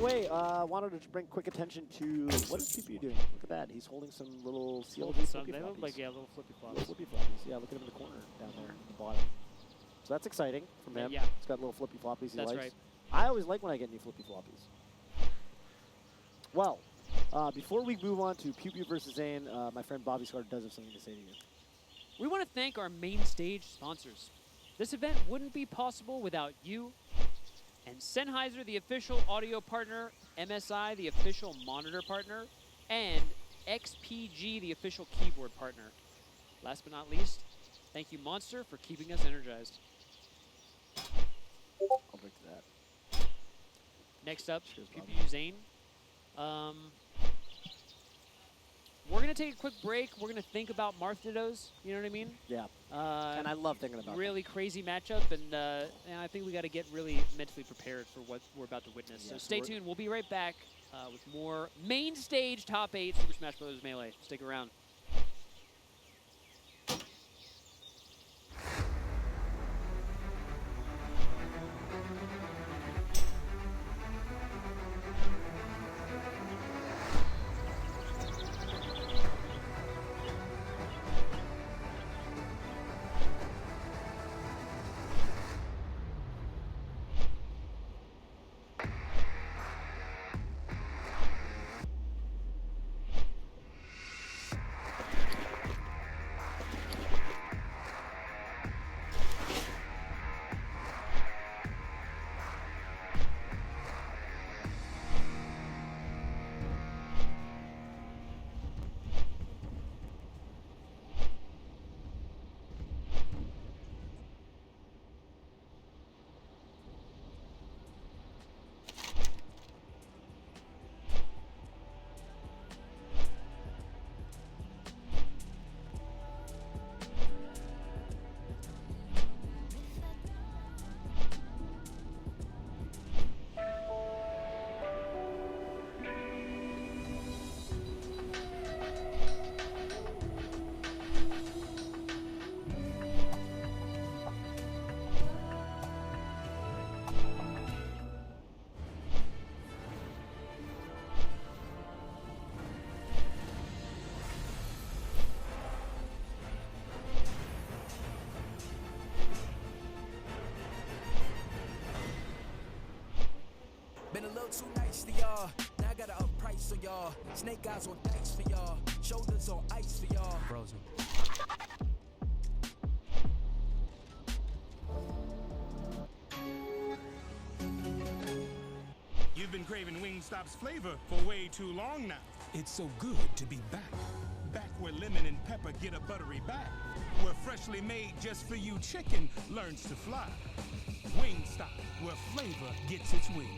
way, wanted to just bring quick attention to what is PP doing? Look at that. He's holding some little CLG flippy They look floppies. like, yeah, little flippy flops. Little flippy floppies. Yeah, look at him in the corner down there at the bottom. So that's exciting from him. Yeah. He's got little flippy floppies he That's likes. right. I always like when I get new flippy floppies. Well, before we move on to Pew Pew versus Zane, my friend Bobby Scar does have something to say to you. We want to thank our main stage sponsors. This event wouldn't be possible without you, and Sennheiser, the official audio partner, MSI, the official monitor partner, and XPG, the official keyboard partner. Last but not least, thank you, Monster, for keeping us energized. I'll drink to that. Next up, Cheers, Pew Bobby. Pew Zane. We're going to take a quick break. We're going to think about Marthados, you know what I mean? Yeah. And I love thinking about really crazy matchup, and I think we got to get really mentally prepared for what we're about to witness. Yeah, so so stay tuned. We'll be right back with more main stage top 8 Super Smash Bros. Melee. Stick around. Been a little too nice to y'all. Now I gotta up price on y'all. Snake eyes on dice for y'all. Shoulders on ice for y'all. Frozen. You've been craving Wingstop's flavor for way too long now. It's so good to be back. Back where lemon and pepper get a buttery back. Where freshly made just for you chicken learns to fly. Wingstop, where flavor gets its wings.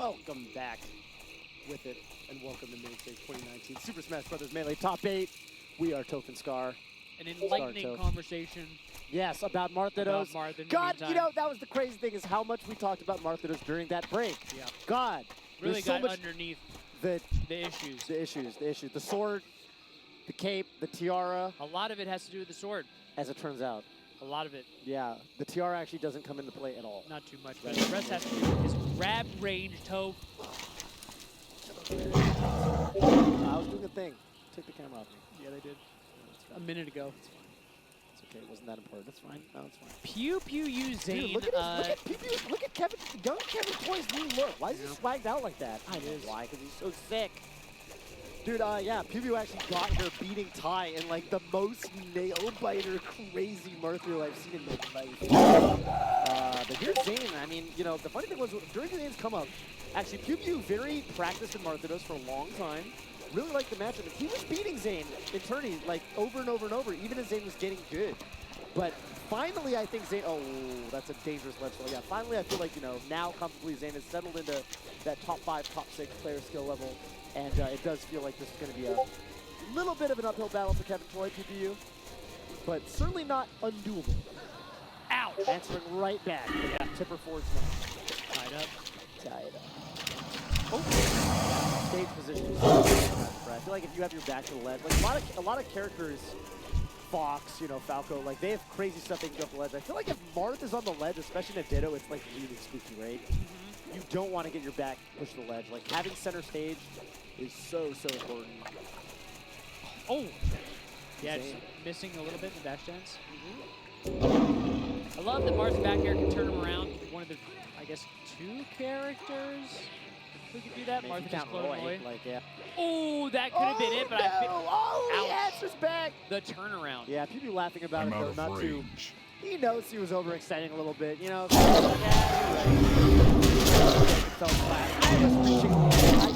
welcome back with it, and welcome to Main Stage 2019 Super Smash Bros. Melee Top 8. We are Toph and Scar. An enlightening conversation. Yes, about Marthados. God, you know, that was the crazy thing is how much we talked about Marthados during that break. Yeah. God. Really so got much underneath the issues. The issues. The sword, the cape, the tiara. A lot of it has to do with the sword. As it turns out. A lot of it. Yeah, the tiara actually doesn't come into play at all. Not too much, but the rest has to do with his grab range, Toph. I was doing a thing. Take the camera off me. Yeah, they did. A minute ago. It's okay, it wasn't that important. It's fine. No, it's fine. Pew Pew used Zane. Dude, look at Kevin, young Kevin Toy's new look. Why is he swagged out like that? I know why, because he's so sick. Dude, yeah, Pew Pew actually got her beating Ty in like the most nail-biter, crazy Martha I've seen in my life. But here's Zane. I mean, you know, the funny thing was, during Zane's come-up, actually Pew Pew very practiced in Marthados for a long time. Really liked the matchup. He was beating Zane in tourney like over and over and over, even as Zane was getting good. But finally, I think Zane, oh, that's a dangerous ledge fall. Yeah, finally I feel like, you know, now comfortably Zane has settled into that top 5, top 6 player skill level. And it does feel like this is going to be a little bit of an uphill battle for Kevin Toy, PPU. But certainly not undoable. Ouch! Answering right back. Yeah. Tipper forward smash. Tied up. Tied up. Oh. Stage position. I feel like if you have your back to the ledge, like a lot of characters, Fox, you know, Falco, like they have crazy stuff they can go up the ledge. I feel like if Marth is on the ledge, especially in a Ditto, it's like really spooky, right? You don't want to get your back pushed to the ledge. Like having center stage is so important. Oh! Yeah, just missing a little bit in the dash dance. I love that Marth's back air can turn him around. One of the, I guess, 2 characters who could do that. Martha just floating away. Like, yeah. Oh, that could have been it, but I feel. Oh, he answers back. The turnaround. Yeah, people laughing about it though, not too. He knows he was overextending a little bit, you know. Fell flat. I was reaching. I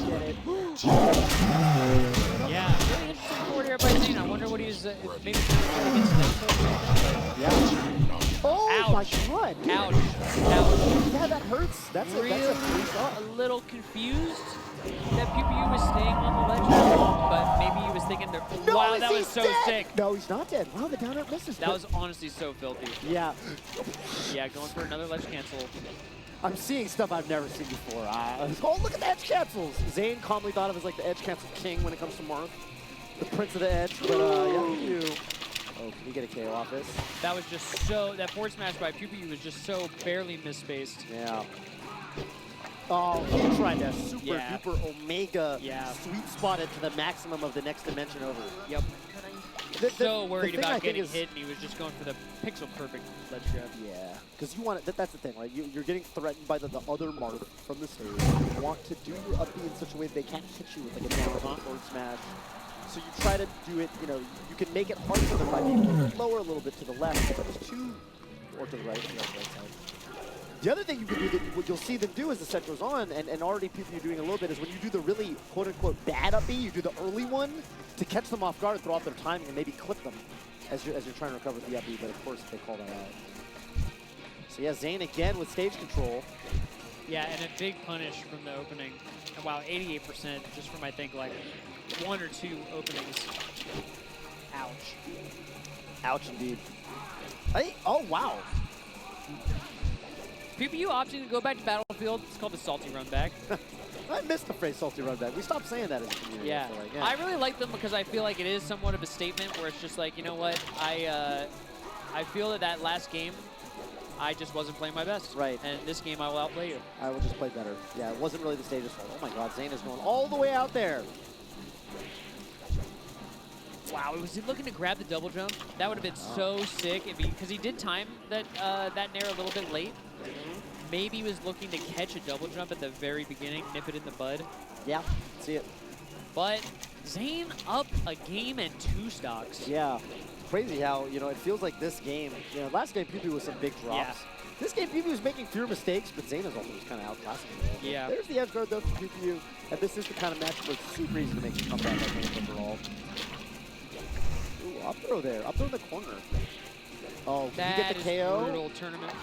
get it. Yeah, really interesting forward here by Zane. I wonder what he's maybe trying to get to that. Yeah. Oh Ouch. my God. Dude. Ouch. Ouch. Yeah, that hurts. That's really a little confused that PPU was staying on the ledge that long, but maybe he was thinking, no, wow, that was so dead? sick. No, he's not dead. Wow, the down air misses. That was honestly so filthy. Yeah. Yeah, going for another ledge cancel. I'm seeing stuff I've never seen before. Oh, look at the edge cancels. Zane calmly thought of as like the edge cancel king when it comes to Marth. The prince of the edge, but yeah, you. Oh, can you get a KO off this? That was just so, that forward smash by PPU was just so barely misspaced. Yeah. Oh, he tried that super duper omega sweet spot it to the maximum of the next dimension over. Yep. So worried about getting hit, and he was just going for the pixel perfect ledge grab. Yeah, because you want it. That's the thing, right? You're getting threatened by the other Marth from the stage. You want to do your up B in such a way that they can't hit you with like a down forward smash. So you try to do it. You know, you can make it hard for them by being lower a little bit to the left, but it's too, or to the right, right side. The other thing you can do, that what you'll see them do as the set goes on, and already people are doing a little bit, is when you do the really quote-unquote bad up B, you do the early one to catch them off guard, throw off their timing, and maybe clip them as you're trying to recover the up B, but of course they call that out. So yeah, Zane again with stage control. Yeah, and a big punish from the opening. And wow, 88% just from, I think, like 1 or 2 openings. Ouch. Ouch indeed. Hey, oh wow. PPU opting to go back to Battlefield. It's called the salty run back. I missed the phrase salty run back. We stopped saying that as a community. Yeah. Like, yeah. I really like them because I feel like it is somewhat of a statement where it's just like, you know what, I feel that last game, I just wasn't playing my best. Right. And this game, I will outplay you. I will just play better. Yeah, it wasn't really the stage's fault. Oh my God, Zane is going all the way out there. Wow, was he looking to grab the double jump? That would have been so sick because he did time that that nair a little bit late. Maybe he was looking to catch a double jump at the very beginning, nip it in the bud. Yeah, see it. But Zane up a game and 2 stocks. Yeah, crazy how, you know, it feels like this game, you know, last game PP was some big drops. Yeah. This game PP was making fewer mistakes, but Zane is also just kind of outclassing him. Yeah. There's the edge guard though for PPU, and this is the kind of match where it's super easy to make a comeback like games overall. Ooh, up throw there, up throw in the corner. Oh, can you get the KO? Brutal tournament.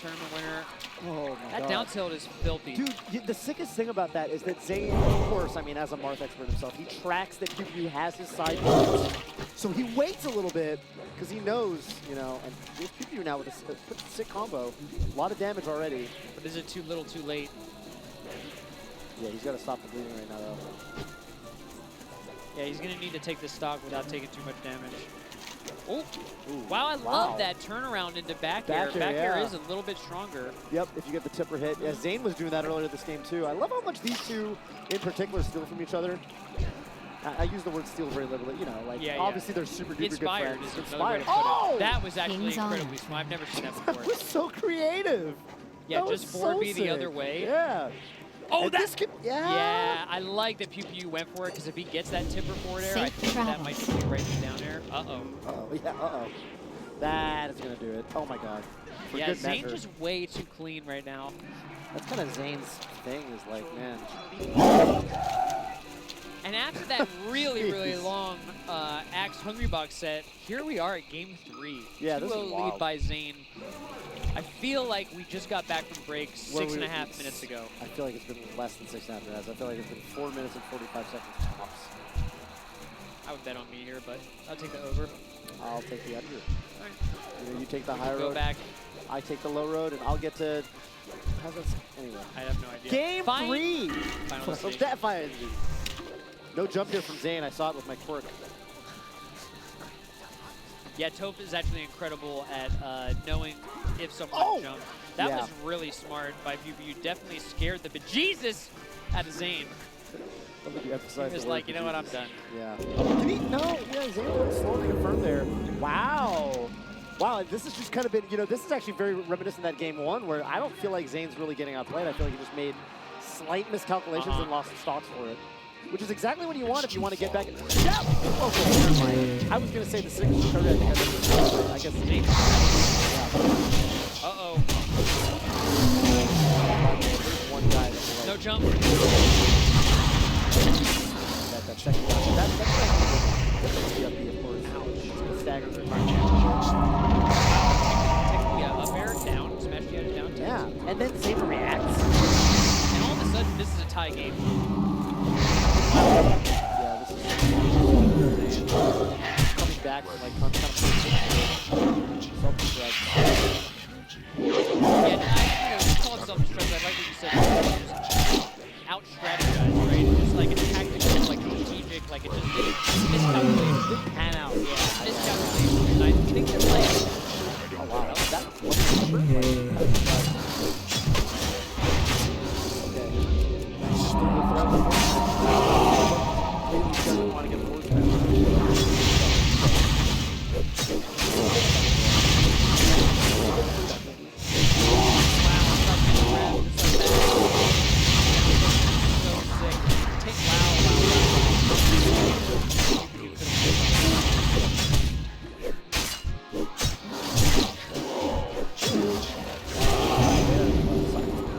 tournament winner. Oh my That God. down tilt is filthy. Dude, the sickest thing about that is that Zane, of course, I mean, as a Marth expert himself, he tracks that PPU has his side moves. So he waits a little bit because he knows, you know, and there's PPU now with a sick combo. A lot of damage already. But is it too little too late? Yeah, he's got to stop the bleeding right now, though. Yeah, he's going to need to take this stock without taking too much damage. Oh, Ooh, wow, I love that turnaround into back air. Back air is a little bit stronger. Yep, if you get the tipper hit. Yeah, Zane was doing that earlier this game, too. I love how much these two, in particular, steal from each other. I use the word steal very liberally, you know, like, obviously they're super duper Inspired good is friends. another way to put Oh! it. That was actually incredibly smart. I've never seen that before. That was so creative. Yeah, that just forward B the other way. Yeah. Oh, and this could, yeah, I like that PPU went for it because if he gets that tipper forward air, I think that might just be right to down air. Uh-oh. Uh-oh, yeah, uh-oh. That is going to do it. Oh, my God. For yeah, good Zane's measure. just way too clean right now. That's kind of Zane's thing is like, man. And after that really, really long Axe Hungry Box set, here we are at game 3. Yeah, this is 2-0 wild. lead by Zane. I feel like we just got back from break 6.5 minutes ago. I feel like it's been less than 6.5 minutes. I feel like it's been 4 minutes and 45 seconds tops. I would bet on me here, but I'll take the over. I'll take the under. All right. You know, you take the high road. Go back. I take the low road, and I'll get to. How's that? Anyway. I have no idea. Game 3. Final So stage. that finally. No jump here from Zane. I saw it with my quirk. Yeah, Toph is actually incredible at knowing if someone jumps. That was really smart by PPU. Definitely scared the bejesus out of Zane. He was like, you know what, I'm done. Yeah. Did he? No. Yeah, Zane went slow to confirm there. Wow. Wow, this has just kind of been, you know, this is actually very reminiscent of that game 1 where I don't feel like Zane's really getting outplayed. I feel like he just made slight miscalculations and lost stocks for it. Which is exactly what you want if you want to get back. Yeah! Okay, never mind. I was going to say the signature code. I guess Zane. Uh-oh. There's one guy that's like, No jump. that second guy. That's like the of course. Ouch. The stagger through Technically, up air, down, smash the other down. Yeah, and then Zane reacts. And all of a sudden, this is a tie game. Yeah, this is coming back from like kind of self-destruct. Yeah, call it self-destruct. I like what you said. Out-strategize, right? Just like it's tactical, like strategic, like it just miscalculated. Didn't pan out. Yeah, miscalculation. And I think they're playing. Oh wow, that was doesn't want to get forward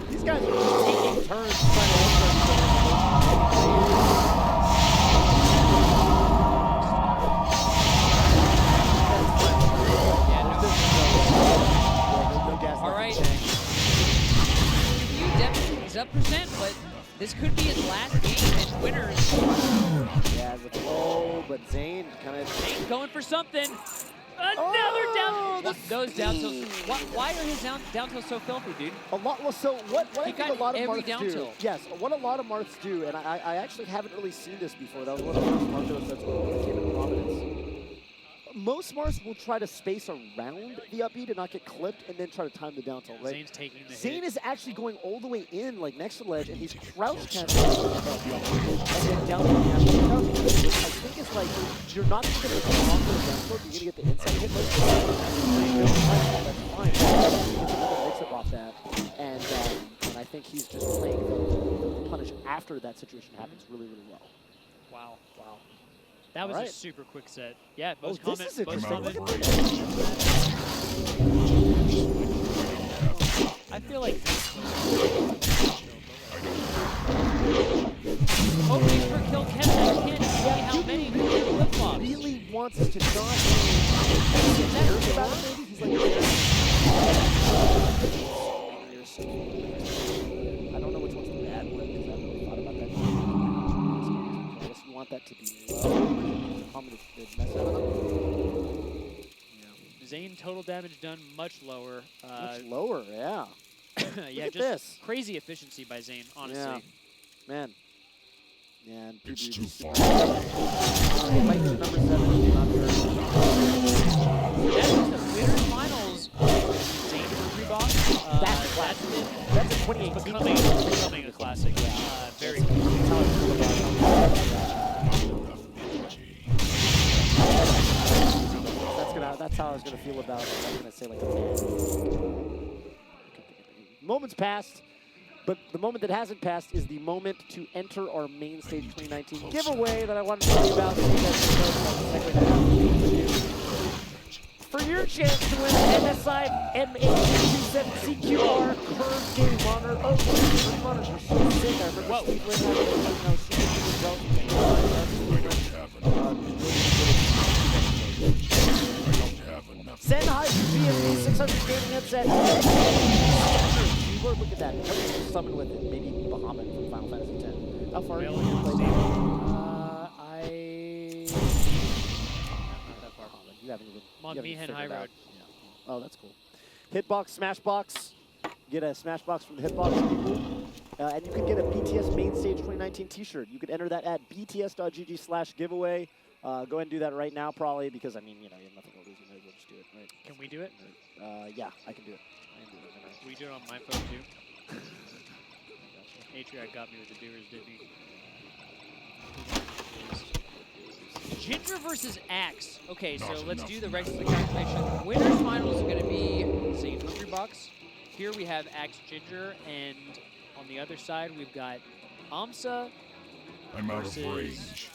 These guys are just taking turns trying to All right. You definitely is up percent, but this could be his last game and winners. Yeah, the flow, but Zane kind of Going for something. Another down. Those down tilts. Why are his down tilts so filthy, dude? a lot. Well, so what I think a lot of every Marths down do. tilt. Yes, what a lot of Marths do, and I actually haven't really seen this before. That was one of the first Marths sets that came into prominence. Most Marths will try to space around the up B to not get clipped, and then try to time the down tilt. Right? Zane's taking the Zane hit. is actually going all the way in, like next to the ledge, and he's crouch catching, and then down to the national crouch. Which I think is like you're not going to get the longer down tilt, you're going to get the inside hit. That's fine. Mix-up off that, and I think he's just playing the punish after that situation happens really, really well. Wow. Wow. That was All right. a super quick set. Yeah, Oh, most this comments. is interesting. Most Look at comments. this. I feel like opening for kill Kevin. I can't see how many flip flops. Really wants us to not. Is that He's like, I don't know which one's the bad one because I haven't really thought about that. I guess you want that to be low. Common to mess that up. Yeah. Zane total damage done much lower. Much lower, yeah. Yeah, at just this. crazy efficiency by Zane, honestly. Yeah. Man. Yeah, and It's too far. Fight to number 7, not very That's just the winners finals. Zane for Reebok. That's a 2018. Becoming a classic. Very cool. That's how I was gonna feel about it. I was gonna say like a moment's passed, but the moment that hasn't passed is the moment to enter our main stage 2019 giveaway that I wanted to tell you about. For your chance to win an MSI M827 CQR curved game monitor. Oh, the monitors are so sick. I remember Steve Lynn having it, you know, super well. Sennheiser BMD 600 gaming headset. Look at that. What did you summon with it? Maybe Bahamut from Final Fantasy X. How far are you going to play? Not that far. You haven't even. I'm on Mihen High Road. Yeah. Oh, that's cool. Hitbox, Smashbox. Get a Smashbox from the Hitbox people. And you could get a BTS Main Stage 2019 t-shirt. You could enter that at bts.gg/giveaway. Go ahead and do that right now, probably, because, I mean, you know, you have nothing to lose. You might as well just do it, right? Can we do it? Yeah, I can do it. Can we do it on my phone, too? Atriot got me with the doers, didn't he? Ginger versus Axe. Okay, so let's do the regular calculation. Winners finals is going to be Zane Hungrybox. Here we have Axe Ginger, and on the other side we've got Amsa I'm out versus of range.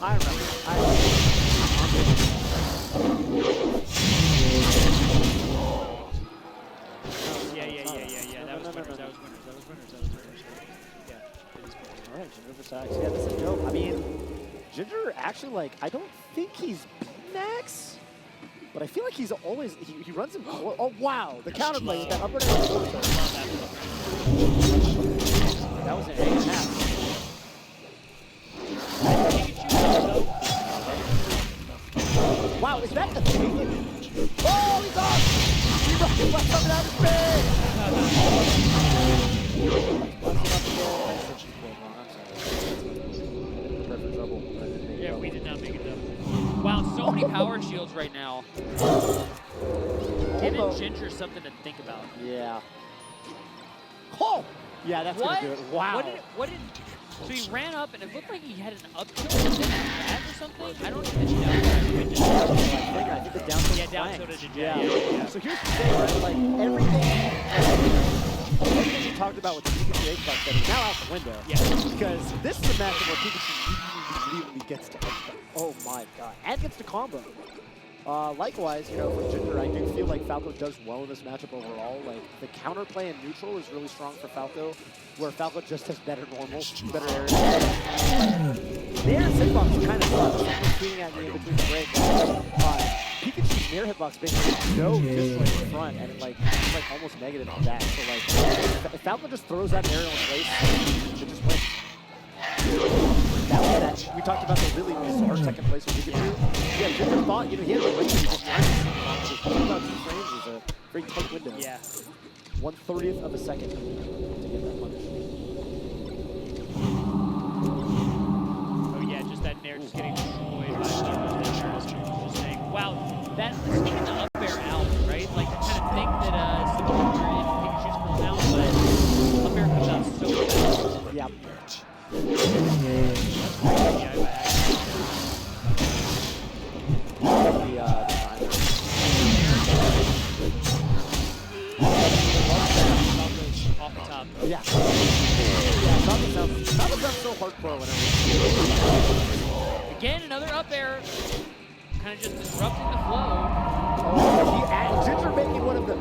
I remember. Yeah. That was winners. Yeah. All right, Ginger versus Axe. Yeah, this is dope. I mean, Ginger actually, like, I don't think he's beaten Axe, but I feel like he's always, he runs him. Oh, wow. The counterplay with that upper air. That was an 8.5. Wow, is that the thing? Oh, he's off! He rocked left coming out of space! Yeah, we did not make it double. Wow, so many power shields right now. Giving Ginger something to think about. Yeah. Oh! Yeah, that's gonna do it. Wow. What did so he ran up and it looked like he had an up tilt and then a grab or something? I don't even know. I think the down tilt. Yeah, down tilted to yeah. yeah. So here's the thing, right? Like everything we talked about with the Pikachu H-Box that is now out the window. Yeah. Because this is a matchup where Pikachu really gets to H-Box. Oh my god. And gets to combo. Likewise, you know, for Ginger, I do feel like Falco does well in this matchup overall. Like, the counterplay in neutral is really strong for Falco, where Falco just has better normals, better air. The air hitbox kind of sucks. Shooting at me in between the break. Pikachu's air hitbox basically no distance in front, and it's like almost negative on that. So, like, if Falco just throws that aerial in place, it just wins. That was that. We talked about the really bizarre second place with Pikachu. Yeah, Ginger thought, you know, he had the range. He just about 2 frames is a very tight window. Yeah. 1/30th of a second to get that punish. Oh yeah, just that nair just getting destroyed by just saying, wow, that's taking the up air out, right? Like you kind of think that Signature and Pikachu's cool down, but up air comes out so fast. Yep. Off the top. Yeah. That sounds so hardcore whenever. Again, another up air. Kind of just disrupting the flow. Oh, Ginger making one of the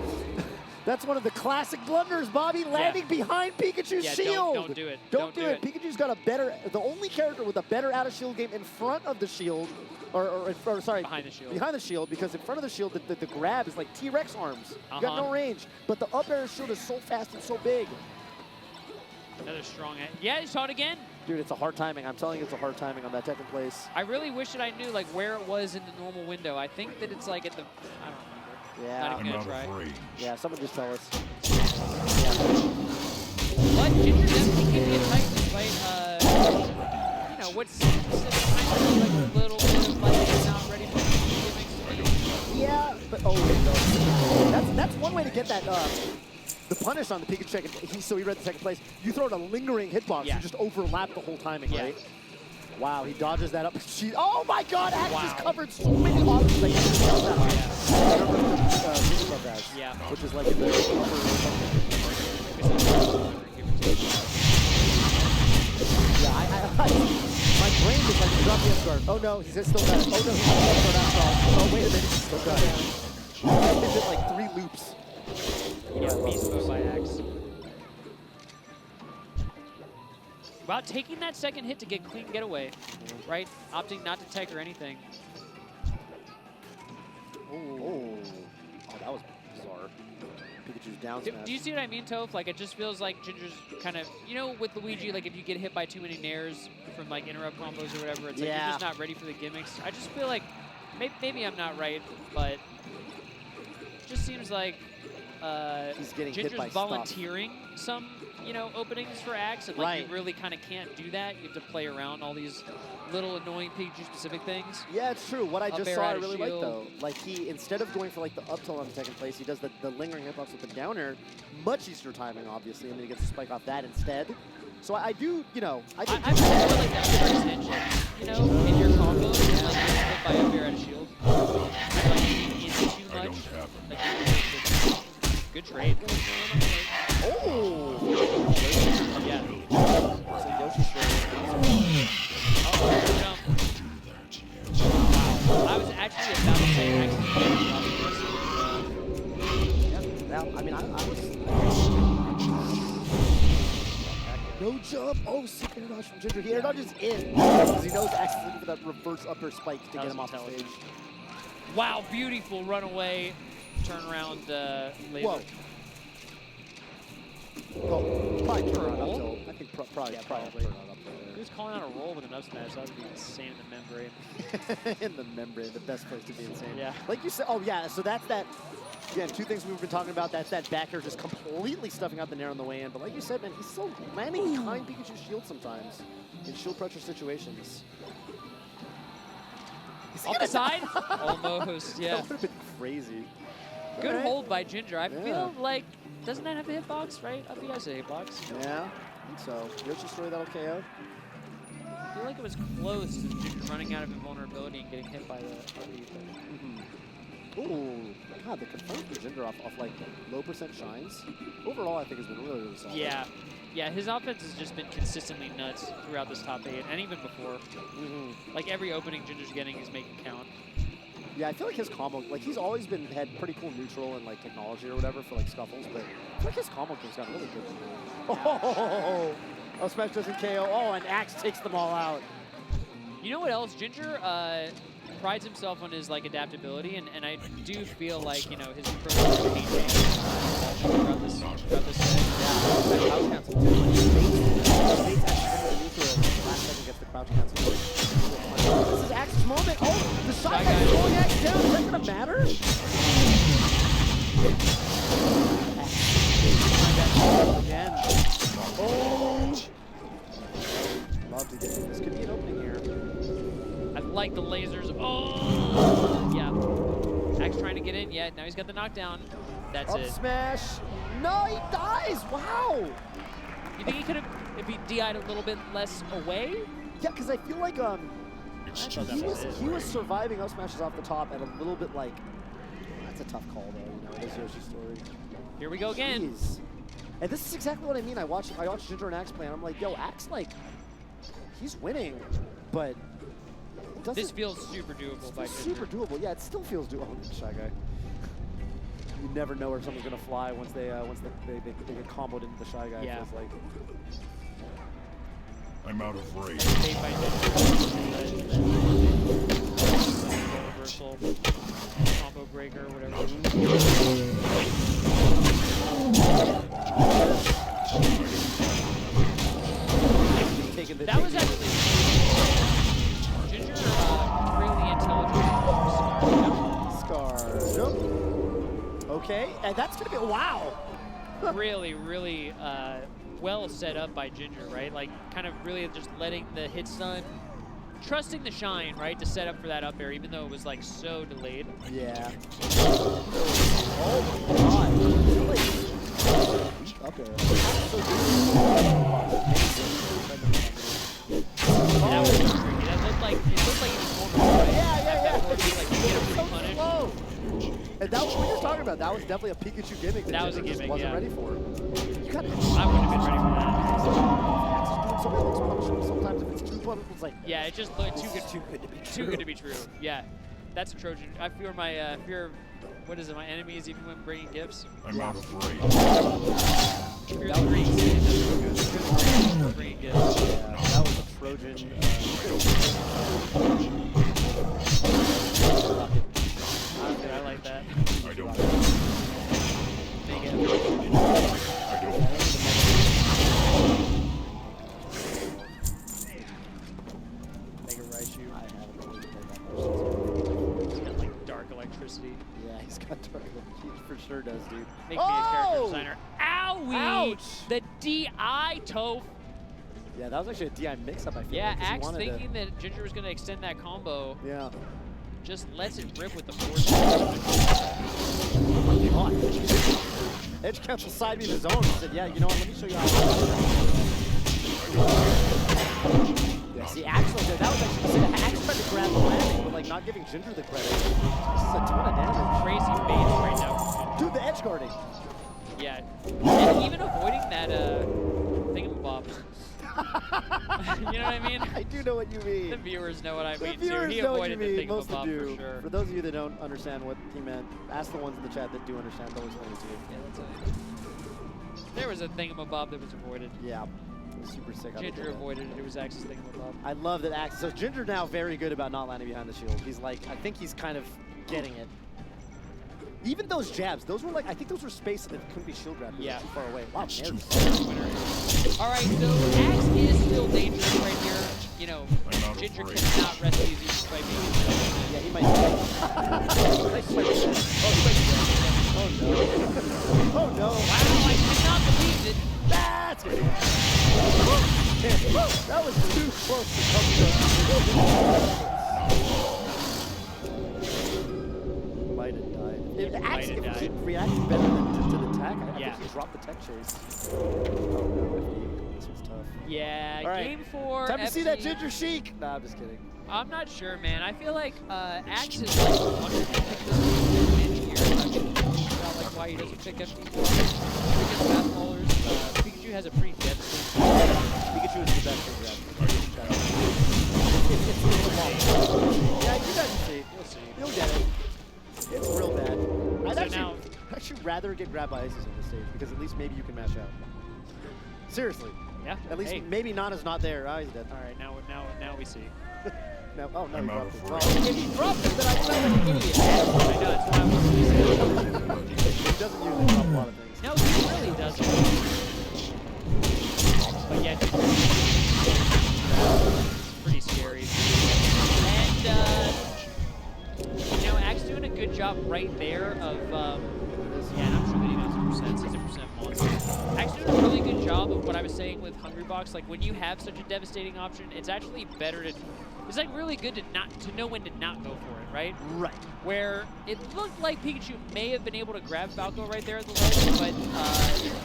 That's one of the classic blunders, Bobby, landing behind Pikachu's shield. Don't do it. Don't do it. Pikachu's got a better, the only character with a better out of shield game in front of the shield, or sorry, behind the shield. Behind the shield, because in front of the shield, the grab is like T-Rex arms. You got no range, but the up air shield is so fast and so big. Another strong hit. Yeah, you saw it again. Dude, it's a hard timing. I'm telling you, it's a hard timing on that second place. I really wish that I knew like where it was in the normal window. I think that it's like at the, I don't remember. Yeah. Not even gonna try. Yeah, someone just tell us. But Ginger definitely keeping it tight despite, you know, what seems kind of like a little bit of like he's not ready for the gimmicks to be. Yeah, but that's one way to get that the punish on the Pikachu second. So he read the second place. You throw it a lingering hitbox. You just overlap the whole timing, right? Wow, he dodges that up. Oh my God! Axe just covered so many options that he just held out. Yeah. Which is like in the upper. Yeah, my brain is like drop the S-guard. Oh no, he's still got it. Oh no, he's got the S-guard after all. Oh wait a minute, he's still got it. He did like 3 loops. Yeah, beast mode by Axe. About taking that second hit to get clean getaway, right? Opting not to tech or anything. Oh, that was bizarre. Pikachu's down smash. Do you see what I mean, Toph? Like, it just feels like Ginger's kind of, you know, with Luigi, like, if you get hit by too many nairs from, like, interrupt combos or whatever, it's like you're just not ready for the gimmicks. I just feel like, maybe I'm not right, but it just seems like he's getting Ginger's hit by volunteering some, you know, openings for Axe, and, like, you really kind of can't do that. You have to play around all these little annoying Pikachu-specific things. Yeah, it's true. What I just saw, I really like, shield. though. Like, he, instead of going for, like, the up tilt on the second place, he does the lingering hitbox with the down air. Much easier timing, obviously, and then he gets a spike off that instead. So I do, you know, I feel like that for extension, you know, in your combo, like, you're hit by up air out of shield. Like, in too much. Like, good trade. Oh! Yeah. So Yoshi's jump. Wow. I was actually about to say I mean, I was... No jump! Oh, sick air dodge from Ginger. He air dodges in because he knows Axe is looking for that reverse upper spike to get him off the stage. Wow, beautiful runaway turnaround laser. Whoa. Oh, probably turn around up tilt. I think probably turn around up tilt. He was calling out a roll with an up smash. That would be insane in the membrane. In the membrane, the best place to be insane. Yeah. Like you said, oh yeah, so that's that. Again, 2 things we've been talking about. That's that back air just completely stuffing out the nair on the way in. But like you said, man, he's still landing behind Pikachu's shield sometimes in shield pressure situations. Off the side? Almost, yeah. That would have been crazy. Good hold by Ginger. I feel like, doesn't that have a hitbox, right? I think I say hitbox. Yeah, I think so. Yoshi's story that'll KO. I feel like it was close to Ginger running out of invulnerability and getting hit by the RB. Ooh, God, the confirmed for Ginger off like low % shines. Overall, I think has been really, really solid. Yeah. Yeah, his offense has just been consistently nuts throughout this top 8, and even before. Like, every opening Ginger's getting is making count. Yeah, I feel like his combo, like, he's always had pretty cool neutral and, like, technology or whatever for, like, scuffles, but I feel like his combo game's gotten really good. Oh, smash doesn't KO. Oh, and Axe takes them all out. You know what else? Ginger prides himself on his, like, adaptability, and I do feel like, you know, his approach to changing throughout this set. Yeah, crouch cancel too. Last second gets the crouch cancel. This is Axe's moment. Oh, the shot guy's throwing Axe down. Is that going to matter? Again. Oh. Love to get it. This could be an opening here. I like the lasers. Oh, yeah. Axe trying to get in. Yeah, now he's got the knockdown. That's it. Up smash. No, he dies. Wow. You think he could have, if he DI'd a little bit less away? Yeah, because I feel like he was surviving up smashes off the top at a little bit like, that's a tough call though, you know, it is Yoshi's story. Here we go again. Jeez. And this is exactly what I mean. I watched Ginger and Axe play, and I'm like, yo, Axe, like, he's winning, but this feels super doable by Ginger. Super doable. Yeah, it still feels doable. Shy Guy. you never know where someone's gonna fly once they get comboed into the Shy Guy. Yeah. It feels like. I'm out of range. Fade by universal combo breaker, whatever. That was actually Ginger, really intelligent. Scar. Nope. Okay, and that's gonna be wow. really, really well set up by Ginger, right? Like, kind of really just letting the hit stun, trusting the shine, right, to set up for that up air, even though it was like so delayed. Yeah. Oh my god. Really? Up air. That was so tricky. That looked like it was more. Yeah. Like, you get a free punish. Slow. And that was what you're talking about. That was definitely a Pikachu gimmick That was a Ginger just gimmick, wasn't yeah. ready for. You got I wouldn't have been ready for that. Sometimes if it's too fun, it's like Yeah, it just looked too good to be Too good to be true. Yeah, that's a Trojan. I fear my what is it? My enemies even when bringing gifts. I'm out of range. Fear the Greeks. Bringing gifts. Yeah, that was a Trojan. I like that. I don't. Make it. I don't. Make it right shoe. I haven't really played that much. He's got like dark electricity. Yeah, he's got dark. He for sure does, dude. Make me a character Oh! designer. Owie! Ouch! The DI Toph. Yeah, that was actually a DI mix-up, I feel Yeah, like. 'cause he Axe wanted thinking that Ginger was going to extend that combo. Yeah. Just lets it rip with the force. Oh my god. Edge cancel side beat his own. He said, yeah, you know what, let me show you how I Yeah, see, Axe like that was actually, see, Axe tried to grab the landing, but like not giving Ginger the credit. This is a ton of damage. Crazy baits right now from Ginger. Dude, the edge guarding. Yeah. And even avoiding that thingamabob. You know what I mean? I do know what you mean. The viewers know what I The mean too. viewers He know what you avoided the mean. Most thingamabob do. for sure. For those of you that don't understand what he meant, ask the ones in the chat that do understand. They'll explain it to you. Yeah, that's it. There was a thingamabob that was avoided. Yeah. It was super sick. Ginger avoided it. It was Axe's thingamabob. I love that Axe. So Ginger now very good about not landing behind the shield. He's like, I think he's kind of getting it. Even those jabs, those were like, I think those were space that couldn't be shield grabbed. Yeah. Too far away. Wow, Mary. All right, so Axe is still dangerous right here. You know, Ginger cannot rescue these by being Yeah, he might. He might be dead. Oh no. Oh no. Wow, I did not believe it. That's good. That was too close to come might have died. If Axe reacted better to the tech, I think he dropped the tech chase. Oh no, this was tough. Yeah, All right. game 4. Time to see that FC. Ginger Chic. Nah, I'm just kidding. I'm not sure, man. I feel like Axe is like wanting to pick this advantage here. I mean, not like why he doesn't pick FD4. Because fast ballers, Pikachu has a pretty devastating. Pikachu is the best for grab. It's real bad. Yeah, you guys will see. You'll see. You'll get it. It's real bad. I'd So now- actually rather get grabbed by Isis on this stage because at least maybe you can match out. Seriously. Yeah. At least hey. maybe Nana's not there. Oh, he's dead. All right, now we see. No, oh, no, I'm he out dropped of it. range. Well, if he dropped it, then I sound like an idiot. I know, that's why I was He doesn't usually drop a lot of things. No, he really doesn't. But yeah, dude, pretty scary. And, you know, Axe doing a good job right there of, yeah, and I'm sure that he knows the percent. He's a percent monster. Axe doing a really good job of what I was saying with Hungry Box. Like, when you have such a devastating option, it's actually better to, it's like really good to know when to not go for it, right? Right. Where it looked like Pikachu may have been able to grab Falco right there at the ledge, but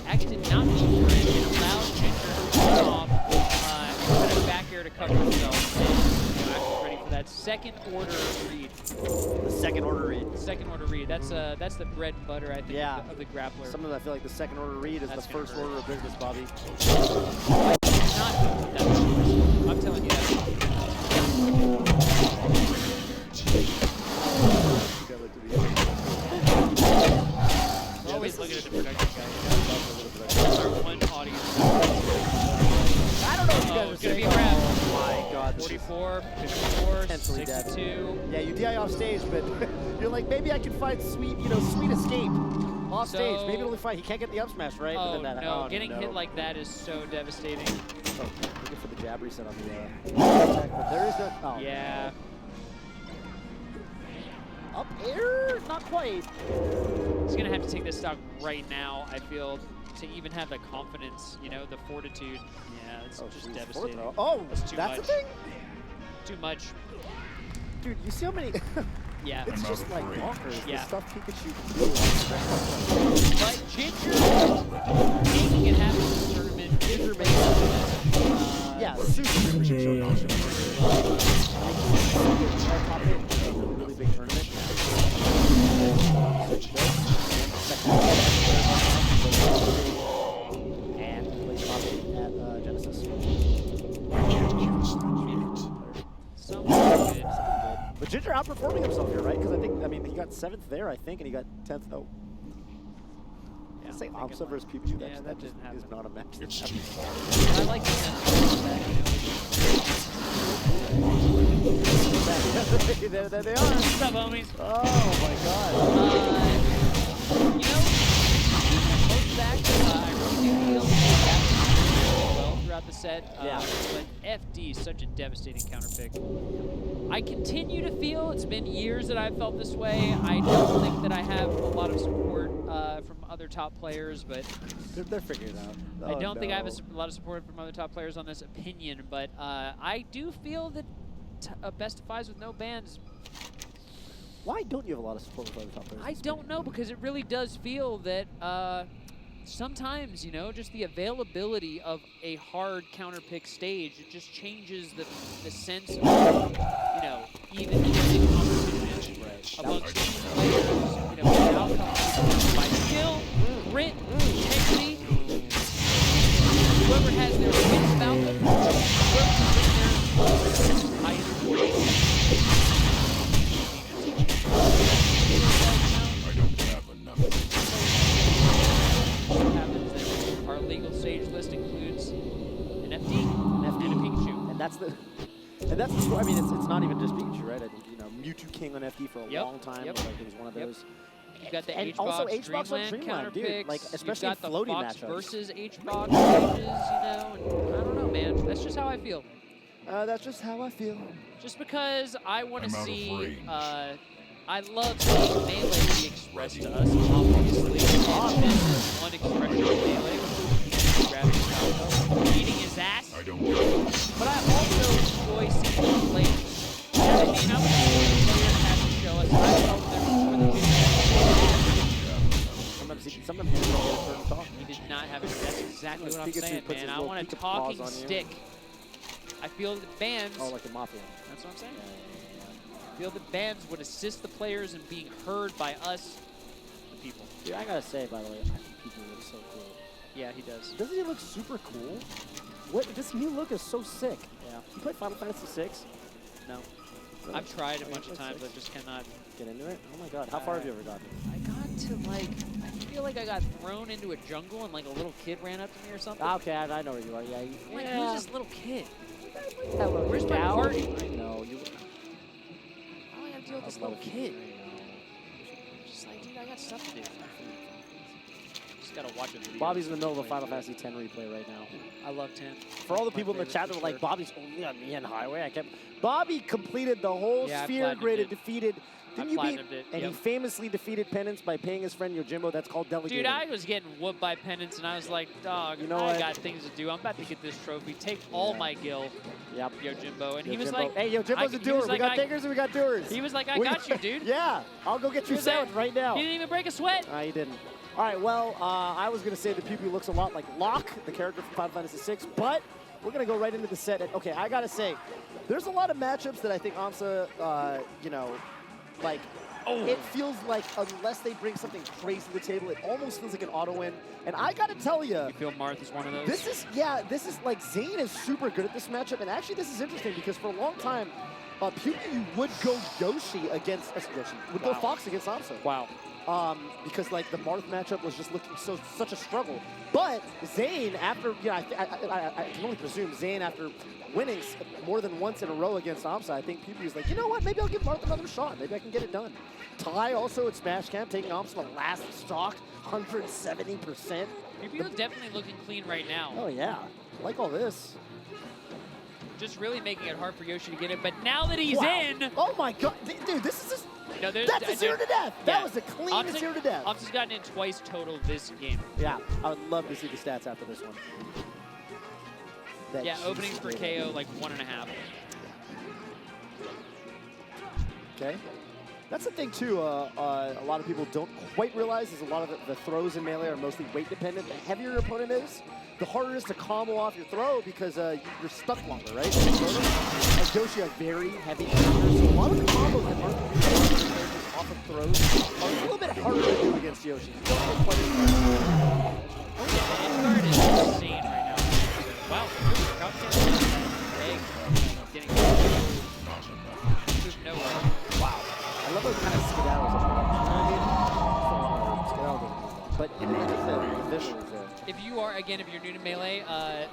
Axe did not go for it. It allowed Ginger to run off and kind of back air to cover himself. And Axe was ready for that second order read. The second order read. Second order read. That's the bread and butter, I think, Yeah. of the grappler. Sometimes I feel like the second order read is That's the gonna first hurt. order of business, Bobby. Not that much. I'm telling you that. good at production, guys. That's our one audience. I don't know what you guys are Gonna saying. be a wrap. Oh my god. this is 44, 54, Potentially dead. 62. Yeah, you DI off stage, but you're like, maybe I can find sweet escape off stage. Maybe it'll be fine. He can't get the up smash, right? Oh, but then that, no. Getting hit like that is so devastating. Oh, looking for the jab reset on the attack, but there is no. Oh. Yeah. Up air? Not quite. He's going to have to take this stock right now, I feel, to even have the confidence, you know, the fortitude. Yeah, it's just geez. devastating. Oh, That's too that's much. the thing? Too much. Dude, you see how many. Yeah. It's just like bonkers. Yeah. The stuff Pikachu can do. But Ginger making it happen in this tournament. Ginger makes it. Yeah, super showing off. Top 8 of a really big tournament. And plays top 8 at Genesis. So good. But Ginger outperforming himself here, right? Because I mean, he got 7th there, I think, and he got 10th. Oh. Yeah, Say I'm Amsa thinking versus like- PPG, yeah, that just didn't is happen. not a match. I like the there they are. What's up, homies? Oh my god. You know, most back, I really do feel that well throughout the set. Yeah. But FD is such a devastating counter pick. I continue to feel, it's been years that I've felt this way. I don't think that I have a lot of support from other top players, but They're figuring it out. I don't think I have a lot of support from other top players on this opinion, but I do feel that best of fives with no bans. Why don't you have a lot of support with other top players? I don't know, because it really does feel that sometimes, you know, just the availability of a hard counter pick stage, it just changes the sense of, you know, even competition amongst players, you know, without competition by skill, grit, integrity. Whoever has their wits about them, whoever can bring their highest grade. What happens is our legal stage list includes an FD, and a Pikachu. And that's the story. I mean, it's not even just Pikachu, right? I think, you know, Mewtwo King on FD for a long time. Yep. Like, it was one of those. You've got the And H-Box, also H-Box on Dreamland Dreamland, counter dude. picks. Like, especially You've got floating the Fox matchups. versus H-Box stages, you know, and I don't know, man. That's just how I feel. That's just how I feel. Just because I want to see, I love seeing Melee be expressed to us, obviously. This is one expression of Melee. Grabbing his power, beating his ass. But I also enjoy seeing the players. You know what I mean? I want to see the players have to show us. I felt there before the game. Sometimes you don't get a turn to talk. He did not have it. That's exactly what I'm Pikachu saying, puts man. his I little want a Pikachu paws talking on you. stick. I feel that bans. Oh, like the Mafia. That's what I'm saying. I feel that bans would assist the players in being heard by us, the people. Dude, I gotta say, by the way, I think Pikachu looks so cool. Yeah, he does. Doesn't he look super cool? What, this new look is so sick. Yeah. You play Final Fantasy VI? No. Really? I've tried a Oh, bunch you of played times. I 6? just cannot. Get into it? Oh my god, how far have you ever gotten? I got to like, I feel like I got thrown into a jungle and like a little kid ran up to me or something. Ah, okay, I know where you are. Yeah, I'm like, who's this little kid? Hello, Where's my gal? party? I know. You. How do I gotta deal with this little kid? Just like, dude, I got stuff to do. Just gotta watch a video. Bobby's in the middle of a Final Fantasy X replay right now. I love 10. For all the My people in the favorite chat for that were like, sure. Bobby's only on the end highway. I kept. Bobby completed the whole Yeah, I sphere platinumed graded, it. defeated. Didn't I you beat? platinumed it, And yep. he famously defeated Penance by paying his friend Yojimbo. That's called delegating. Dude, I was getting whooped by Penance, and I was like, dog, You know I what? got things to do. I'm about to get this trophy. Take all my gil, Yep. Yojimbo. And he was Yojimbo. like, hey, Yojimbo's a he doer. was We like, got takers and we got doers. He was like, I We- got you, dude. Yeah, I'll go get He you was like- sandwich right now. He didn't even break a sweat. He didn't. All right, well, I was going to say the Pew Pew looks a lot like Locke, the character from Final Fantasy VI, but we're going to go right into the set. And, okay, I got to say, there's a lot of matchups that I think Amsa, you know, like, it feels like unless they bring something crazy to the table, it almost feels like an auto win. And I got to tell you, You feel Marth is one of those? this is like, Zane is super good at this matchup. And actually, this is interesting because for a long time, PewDiePie would go Yoshi against Yoshi. Would go Fox against Amsa. Wow. Because like the Marth matchup was just looking such a struggle. But Zayn, after I can only presume Zayn after winning more than once in a row against Amsa, I think PewDiePie was like, you know what? Maybe I'll give Marth another shot. Maybe I can get it done. Ty also at Smash Camp taking Amsa the last stock, 170%. PewDiePie is definitely looking clean right now. Oh yeah, I like all this. Just really making it hard for Yoshi to get it. But now that he's Wow. in, Oh my god, dude, this is just. no, That's a 0 to death. That was a clean 0 to death. Amsa's gotten in twice total this game. Yeah, I would love to see the stats after this one. That Yeah, juicy openings per data. KO like 1.5. Okay. That's the thing too, a lot of people don't quite realize is a lot of the throws in Melee are mostly weight dependent. The heavier your opponent is, the harder it is to combo off your throw because you're stuck longer, right? And Yoshi are very heavy counters, so a lot of the combos that aren't off of throws are a little bit harder to do against Yoshi. You don't get quite as The edge guard is insane right now. Wow, crowd can't getting moved nowhere. Wow. I love those kind of skedaddles up there. You know what I mean? Skedaddle doesn't move that. But in the visuals there. If you are, again, if you're new to Melee,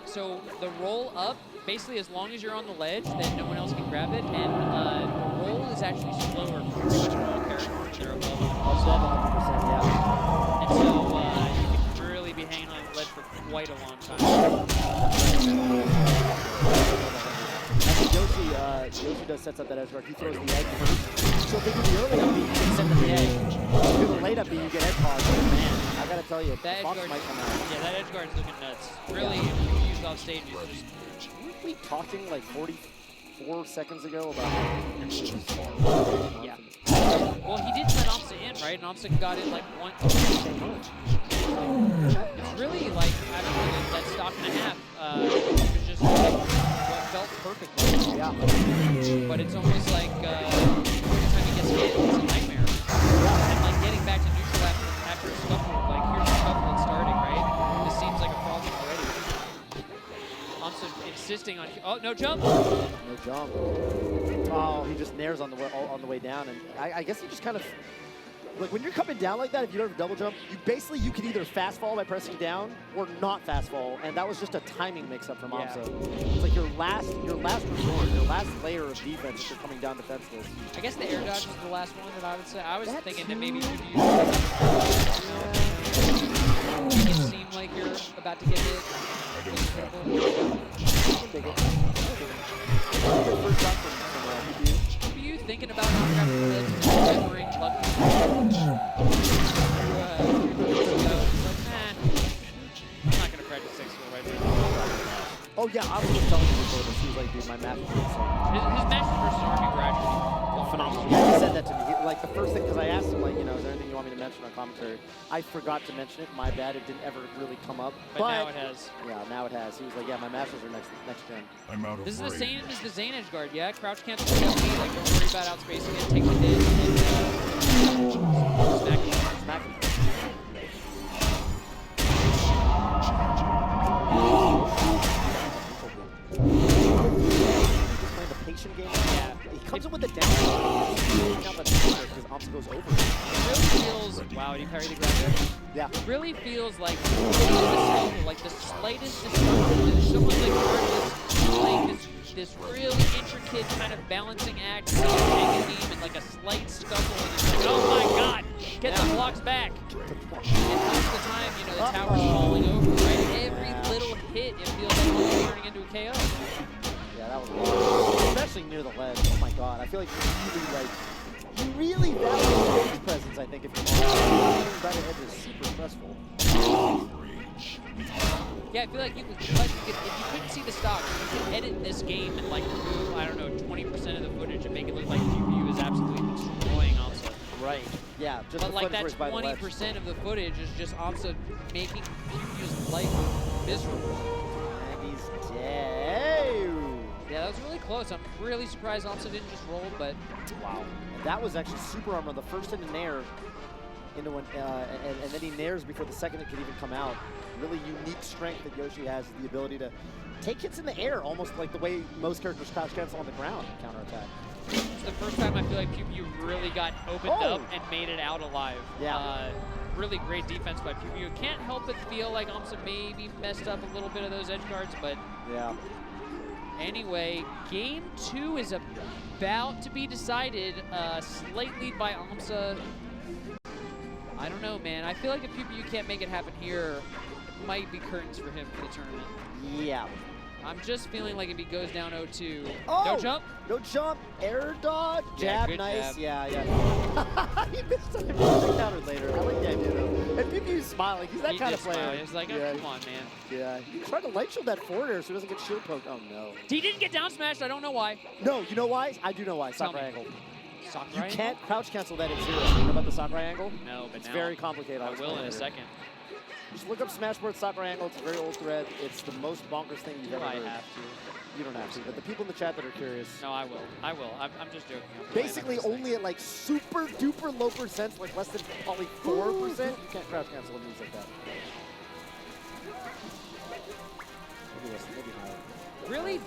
so the roll up, basically as long as you're on the ledge, then no one else can grab it, and the roll is actually slower for pretty much all characters. They're above 100%, yeah. And so you can really be hanging on the ledge for quite a long time. Yoshi does sets up that edge guard. He throws the egg first. So if they do the early up beat, you can set up the egg. If you do the late up beat, you get edge pause. Man, I gotta tell you, That edge Fox guard, might come out. yeah, that edge guard is looking nuts. Really used off stage. Weren't we talking like 44 seconds ago about Yeah. Well, he did let Amsa in, right? And Amsa got in like one. It's really like, I don't know, that stock and a half was just what felt perfect. Yeah. But it's almost like every time he gets hit, it's a nightmare. And like getting back to neutral after a scuffle, like here's a scuffle and starting, right? This seems like a problem already. Amsa insisting on, oh, no jump. No jump. Oh, he just nairs on the way down, and I guess he just kind of like when you're coming down like that. If you don't have a double jump, you can either fast fall by pressing down or not fast fall, and that was just a timing mix-up from Amsa. It's like your last resort, your last layer of defense if you're coming down defenseless. I guess the air dodge is the last one that I would say. I was thinking that maybe you make it seem like you're about to get hit. First shot from PPU. Were you thinking about not grabbing the ledge and remembering lucky? I'm not going to practice 6 right now. Oh yeah, I was just telling you before this. He was like, dude, my math is insane. His matches versus Army were actually Phenomenal. Yeah, he said that to me. Like the first thing, because I asked him, like, is there anything you want me to mention on commentary? I forgot to mention it. My bad. It didn't ever really come up. But now it has. Yeah, now it has. He was like, yeah, my masters are next gen. I'm out of This is the range. same as the Zayn edge guard, yeah? Crouch cancel PLP, like don't worry about outspacing it, take the hit, and smack him. Smack him. He's playing the patient game. Yeah. He comes in with the down. Because Amsa goes over. It really feels, wow, did he parry the grab there? Yeah. It really feels like the slightest disruption. Someone's like playing this really intricate kind of balancing act, and like a slight scuffle, and it's like, oh my god, get the blocks back. And most of the time, the tower's falling over, right? Every little hit, it feels like it's turning into a KO. Yeah, that was wild. Especially near the ledge. Oh my god. I feel like you really value his presence, I think, if you're by the edge is super stressful. Yeah, I feel like if you couldn't see the stock, you could edit this game and like remove, I don't know, 20% of the footage and make it look like PewDiePie is absolutely destroying Amsa. Right. Yeah, just But the like footage that where it's by the ledge. 20% of the footage is just Amsa making PewDiePie's life miserable. And he's dead. Yeah, that was really close. I'm really surprised Amsa didn't just roll, but Wow. And that was actually super armor. The first in the nair into an, and then he nairs before the second it could even come out. Really unique strength that Yoshi has is the ability to take hits in the air, almost like the way most characters crouch cancel on the ground and counterattack. It's the first time I feel like PewPew really got opened up and made it out alive. Yeah. Really great defense by PewPew. Can't help but feel like Amsa maybe messed up a little bit of those edge guards, but Yeah. anyway, game 2 is about to be decided. Slight lead by Amsa. I don't know, man. I feel like if PewPew can't make it happen here, it might be curtains for him for the tournament. Yeah. I'm just feeling like if he goes down 0-2, Oh! no jump. No jump, air dodge, jab, good nice. jab. Yeah. He missed it. He countered later. I like the idea though. And PewPew's smiling. He's that He kind did of player. smile. He's like, oh, yeah. come on, man. Yeah. He tried to light shield that forward air so he doesn't get shield poked. Oh no. He didn't get down smashed. I don't know why. No, you know why? I do know why. Tell Sakurai me. angle. Sakurai You angle? can't crouch cancel that at 0. You know about the Sakurai angle? No, but It's now very complicated. I I'll will explain in a later. second. Just look up Smashboard Sakurai angle. It's a very old thread. It's the most bonkers thing you've ever I heard. have to. You don't have to, but the people in the chat that are curious. No, I will. I will. I'm just joking. I'm playing Basically, up this only at like super duper low percents, like less than probably 4%, you can't crouch cancel moves like that. Maybe less, maybe higher. thing. Really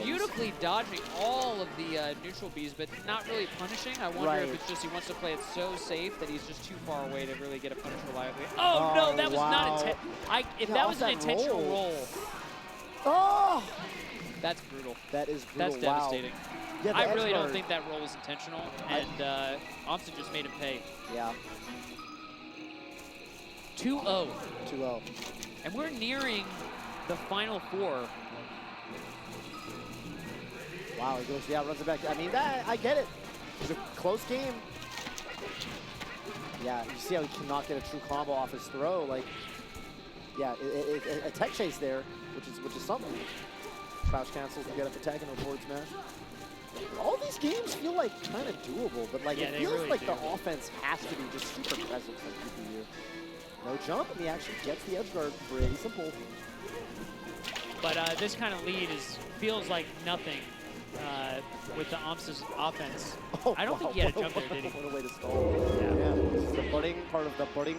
beautifully dodging all of the neutral Bs, but not really punishing. I wonder Right. if it's just he wants to play it so safe that he's just too far away to really get a punish reliably. Oh, no, that was wow. not intent. If Yeah, that off was an that intentional roll. roll, Oh! that's brutal. That is brutal. That's wow. devastating. Yeah, the I edge really don't guard. think that roll was intentional, and Amsa just made him pay. Yeah, 2-0. 2-0. And we're nearing the final 4. Wow, he goes, yeah, runs it back. I mean, I get it. It's a close game. Yeah, you see how he cannot get a true combo off his throw. Like, yeah, a tech chase there, which is something. Crouch cancels to get up attack and a forward smash. All these games feel like kind of doable, but like Yeah, it they feels really like do. the offense has to be just super present from PPU. No jump, and he actually gets the edge guard. Pretty simple. But this kind of lead feels like nothing with the Amsa's offense. Oh, I don't think he had a jump there, did he? What a way to stall. Yeah, this is the budding part of the budding.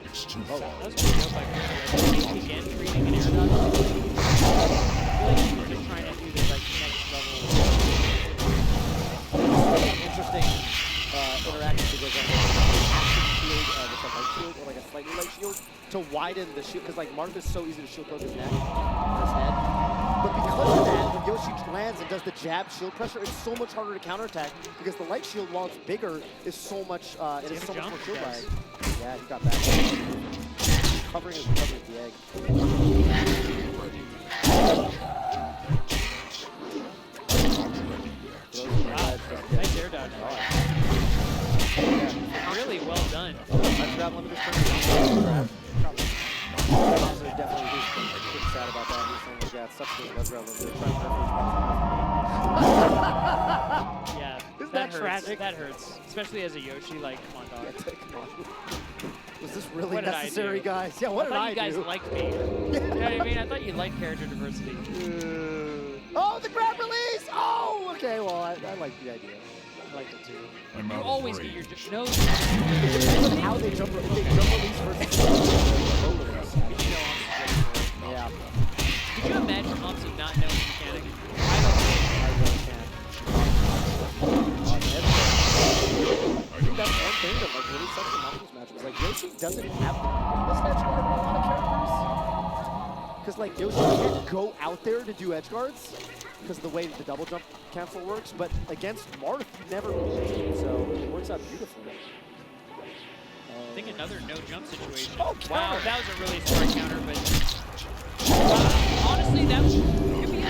It's too Oh, far. That was a good joke by Chris. Again, treating an air dodge. I feel like he was just trying to do this like next level. Interesting interaction because action shield with a light shield or like a slightly light shield to widen the shield because like Marth is so easy to shield poke his neck or his head. But because of that, when Yoshi lands and does the jab shield pressure, it's so much harder to counterattack because the light shield, while it's bigger, is so much it is so much more shield lag. Yeah, he got back. Covering the egg. Nice air dodge. Really well done. Let's grab one of his turns. Also, definitely he's sad about that. He's saying, like, yeah, it sucks for let's grab one. Yeah, Isn't that that hurts. tragic? That hurts. Especially as a Yoshi, like, come on, dog. Come on. Was this really What did I necessary, do? guys? Yeah, what did I thought I you guys do? liked me. You know what I mean? I thought you liked character diversity. Oh, the grab release! Oh, okay, well, I like the idea. I liked it too. I'm You out always of get your range. no. It depends on how they jump, if they jump release versus low release. Yeah, Could you imagine Amsa not knowing the mechanic? I I really can't. I think that's one thing that like really sucks in Marvel's match was like Yoshi doesn't have the edge guard in a lot of characters. Because like Yoshi can't go out there to do edge guards because of the way the double jump cancel works, but against Marth you never need to, so it works out beautifully. think another no jump situation. Oh, Wow, counter. that was a really smart counter, but honestly, that was definitely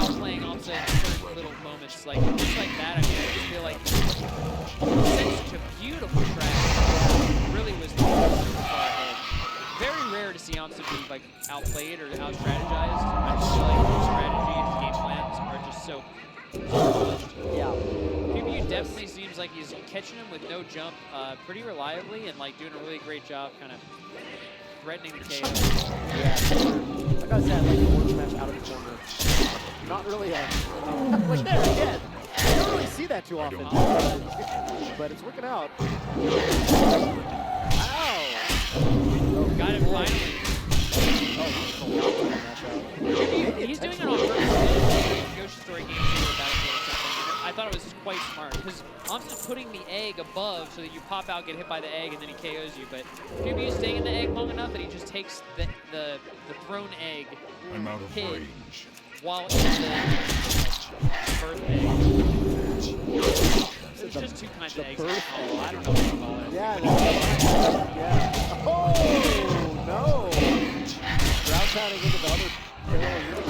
outplaying Amsa in certain little moments. Like just like that, I mean, I just feel like he sent such a beautiful track. Really was super far ahead. Very rare to see Amsa be like outplayed or out-strategized. I feel like his strategy and his game plans are just so polished. Yeah. PBU definitely seems like he's catching him with no jump pretty reliably and like doing a really great job kind of threatening the KO. Yeah. I gotta say, I like the orange match out of the corner. Not really a... like there again. You don't really see that too often. But it's working out. Ow! Oh, got him finally. Oh, he's doing He's doing it on purpose. Yoshi story games or Battlefield or something. And I thought it was quite smart because Amsa's putting the egg above so that you pop out, get hit by the egg, and then he KOs you. But PBU's staying in the egg long enough that he just takes the thrown egg I'm out of hit range. while in the birth egg. There's just two kinds of eggs. Oh, I don't know what to call it. Yeah. Yeah. Oh no! Ground pounding into the other parallel universe.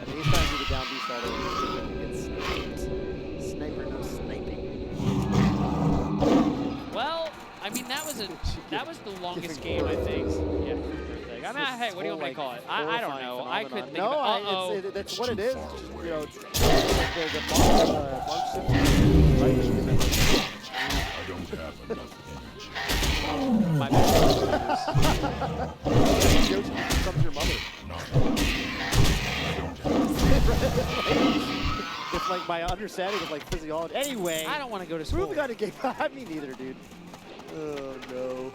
I think he's trying to do the down beast all the way. It's sniper, no sniping. Well, I mean that was the longest game I think. Yeah. I mean, hey, what do you want me to call it? I don't know. I couldn't think of it. No, that's what it is. You know, it's the Mark Simpson, right? I don't have enough energy. My bad. Yoshi becomes your mother. I don't have It's like my understanding of like physiology. Anyway, I don't want to go to school. moving on to game. I mean, neither, dude. Oh no.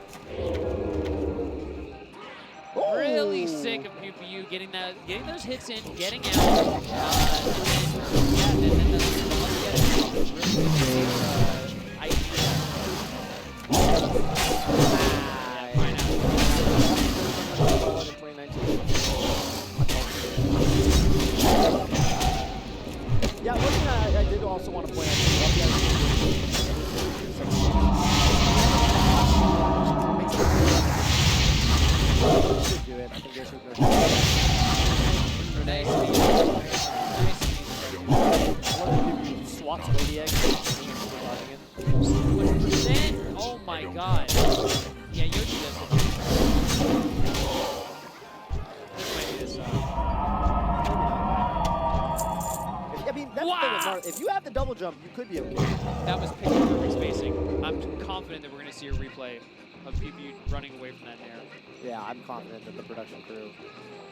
Really sick of PPU getting those hits in, getting out. Yeah, one thing I did also want to point out. Should do it. I think they should go. Swats away the egg. Oh my god. Yeah, Yoshi does it. This might be this. I mean, that's the thing with Mario. If you have the double jump, you could be okay. That was picture perfect spacing. I'm confident that we're going to see a replay of PPU running away from that nair. Yeah, I'm confident that the production crew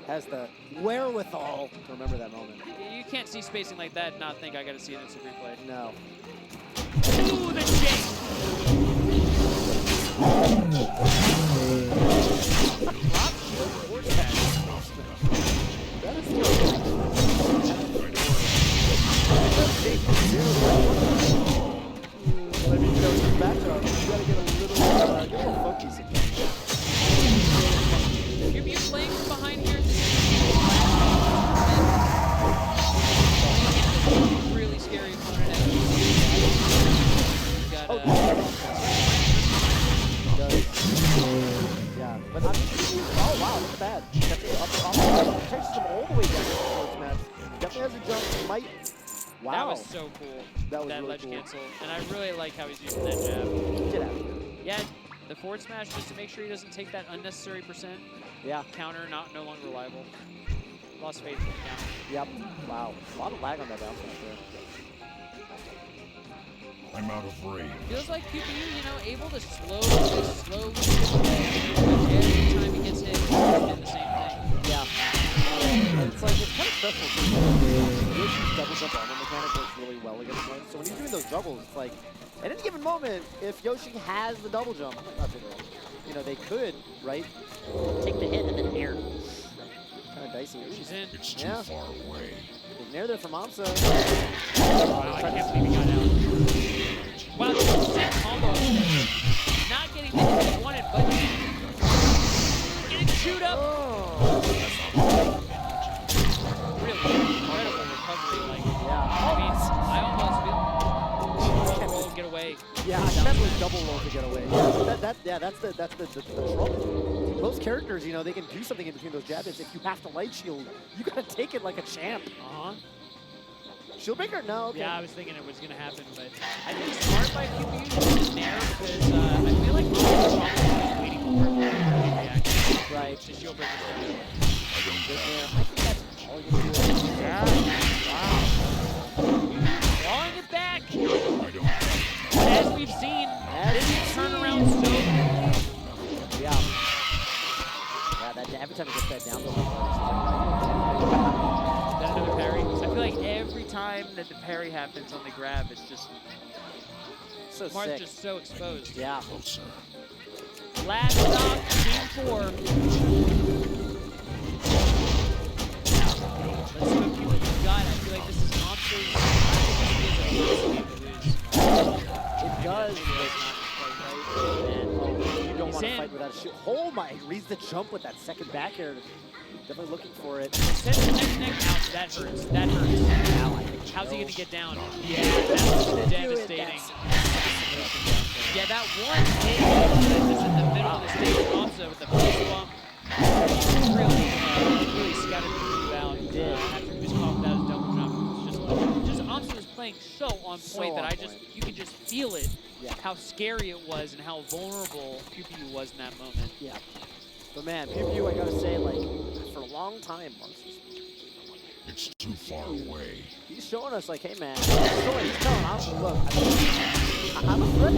has the wherewithal to remember that moment. You can't see spacing like that and not think I got to see an instant replay. No. Ooh, the shake! Drop shield force dash. That is still I mean, you know, it's matchup. You gotta get a little funky sometimes. If you're playing from behind here, really scary opponent. Yeah, but I mean, oh wow, look at that. Definitely up, chases him all the way down to the first match. Definitely has a jump. He might. Wow. That was so cool. That was really ledge cool. cancel. And I really like how he's using that jab. Get out of here. Yeah, the forward smash just to make sure he doesn't take that unnecessary percent. Yeah. Counter no longer reliable. Lost faith in the counter. Yep. Wow. A lot of lag on that bounce right there. I'm out of range. Feels like PPU, able to slowly chip away. Every time he gets hit, he's doing the same thing. Yeah. It's like, it's kind of stressful too. Yoshi's double jump armor mechanic works really well against him. So when he's doing those doubles, it's like, at any given moment, if Yoshi has the double jump, they could, right, take the hit and then nair. Kind of dicey. She's in. It's too far away. Big nair there from Amsa. Wow, I can't believe he got out. Wow, this is sick combo. Not getting the hit he wanted, but getting chewed up. Oh. Really incredible recovery. Like, Yeah. I mean, I almost feel roll, get away. Yeah, I can't believe double roll to get away. That's the trouble. Most characters, they can do something in between those jab hits. If you have to light shield, you gotta take it like a champ. Shieldbreaker? No. Okay. Yeah, I was thinking it was gonna happen, but I think it's smart by PPU to nair because I feel like Mario probably waiting for it to react. Right. To Shieldbreaker start. I think that's all you can do. Yeah. Wow. Drawing it back. But as we've seen, this turnaround so quickly. Yeah. Yeah, every time it gets that down to Is that another parry? I feel like every time that the parry happens on the grab, it's just so Marth sick. just so exposed. Yeah. Last stop, game 4. Let's see what people got. I feel like this is Monster's. It does. And, oh, you don't want to in. fight without a shield. Oh my, he reads the jump with that second back air. Definitely looking for it. Send the neck out. That hurts. That hurts. How's he going to get down? Yeah, that's devastating. Yeah, that one hit just in the middle of the stage also with the face bump really scattered the out. After he was caught without his double jump. Just Amsa was playing so on point that you could just feel it, how scary it was and how vulnerable PPU was in that moment. Yeah. But man, PPU, I gotta say, like, for a long time, It's too far away. he's showing us, like, hey man, he's telling us, look, I'm a threat.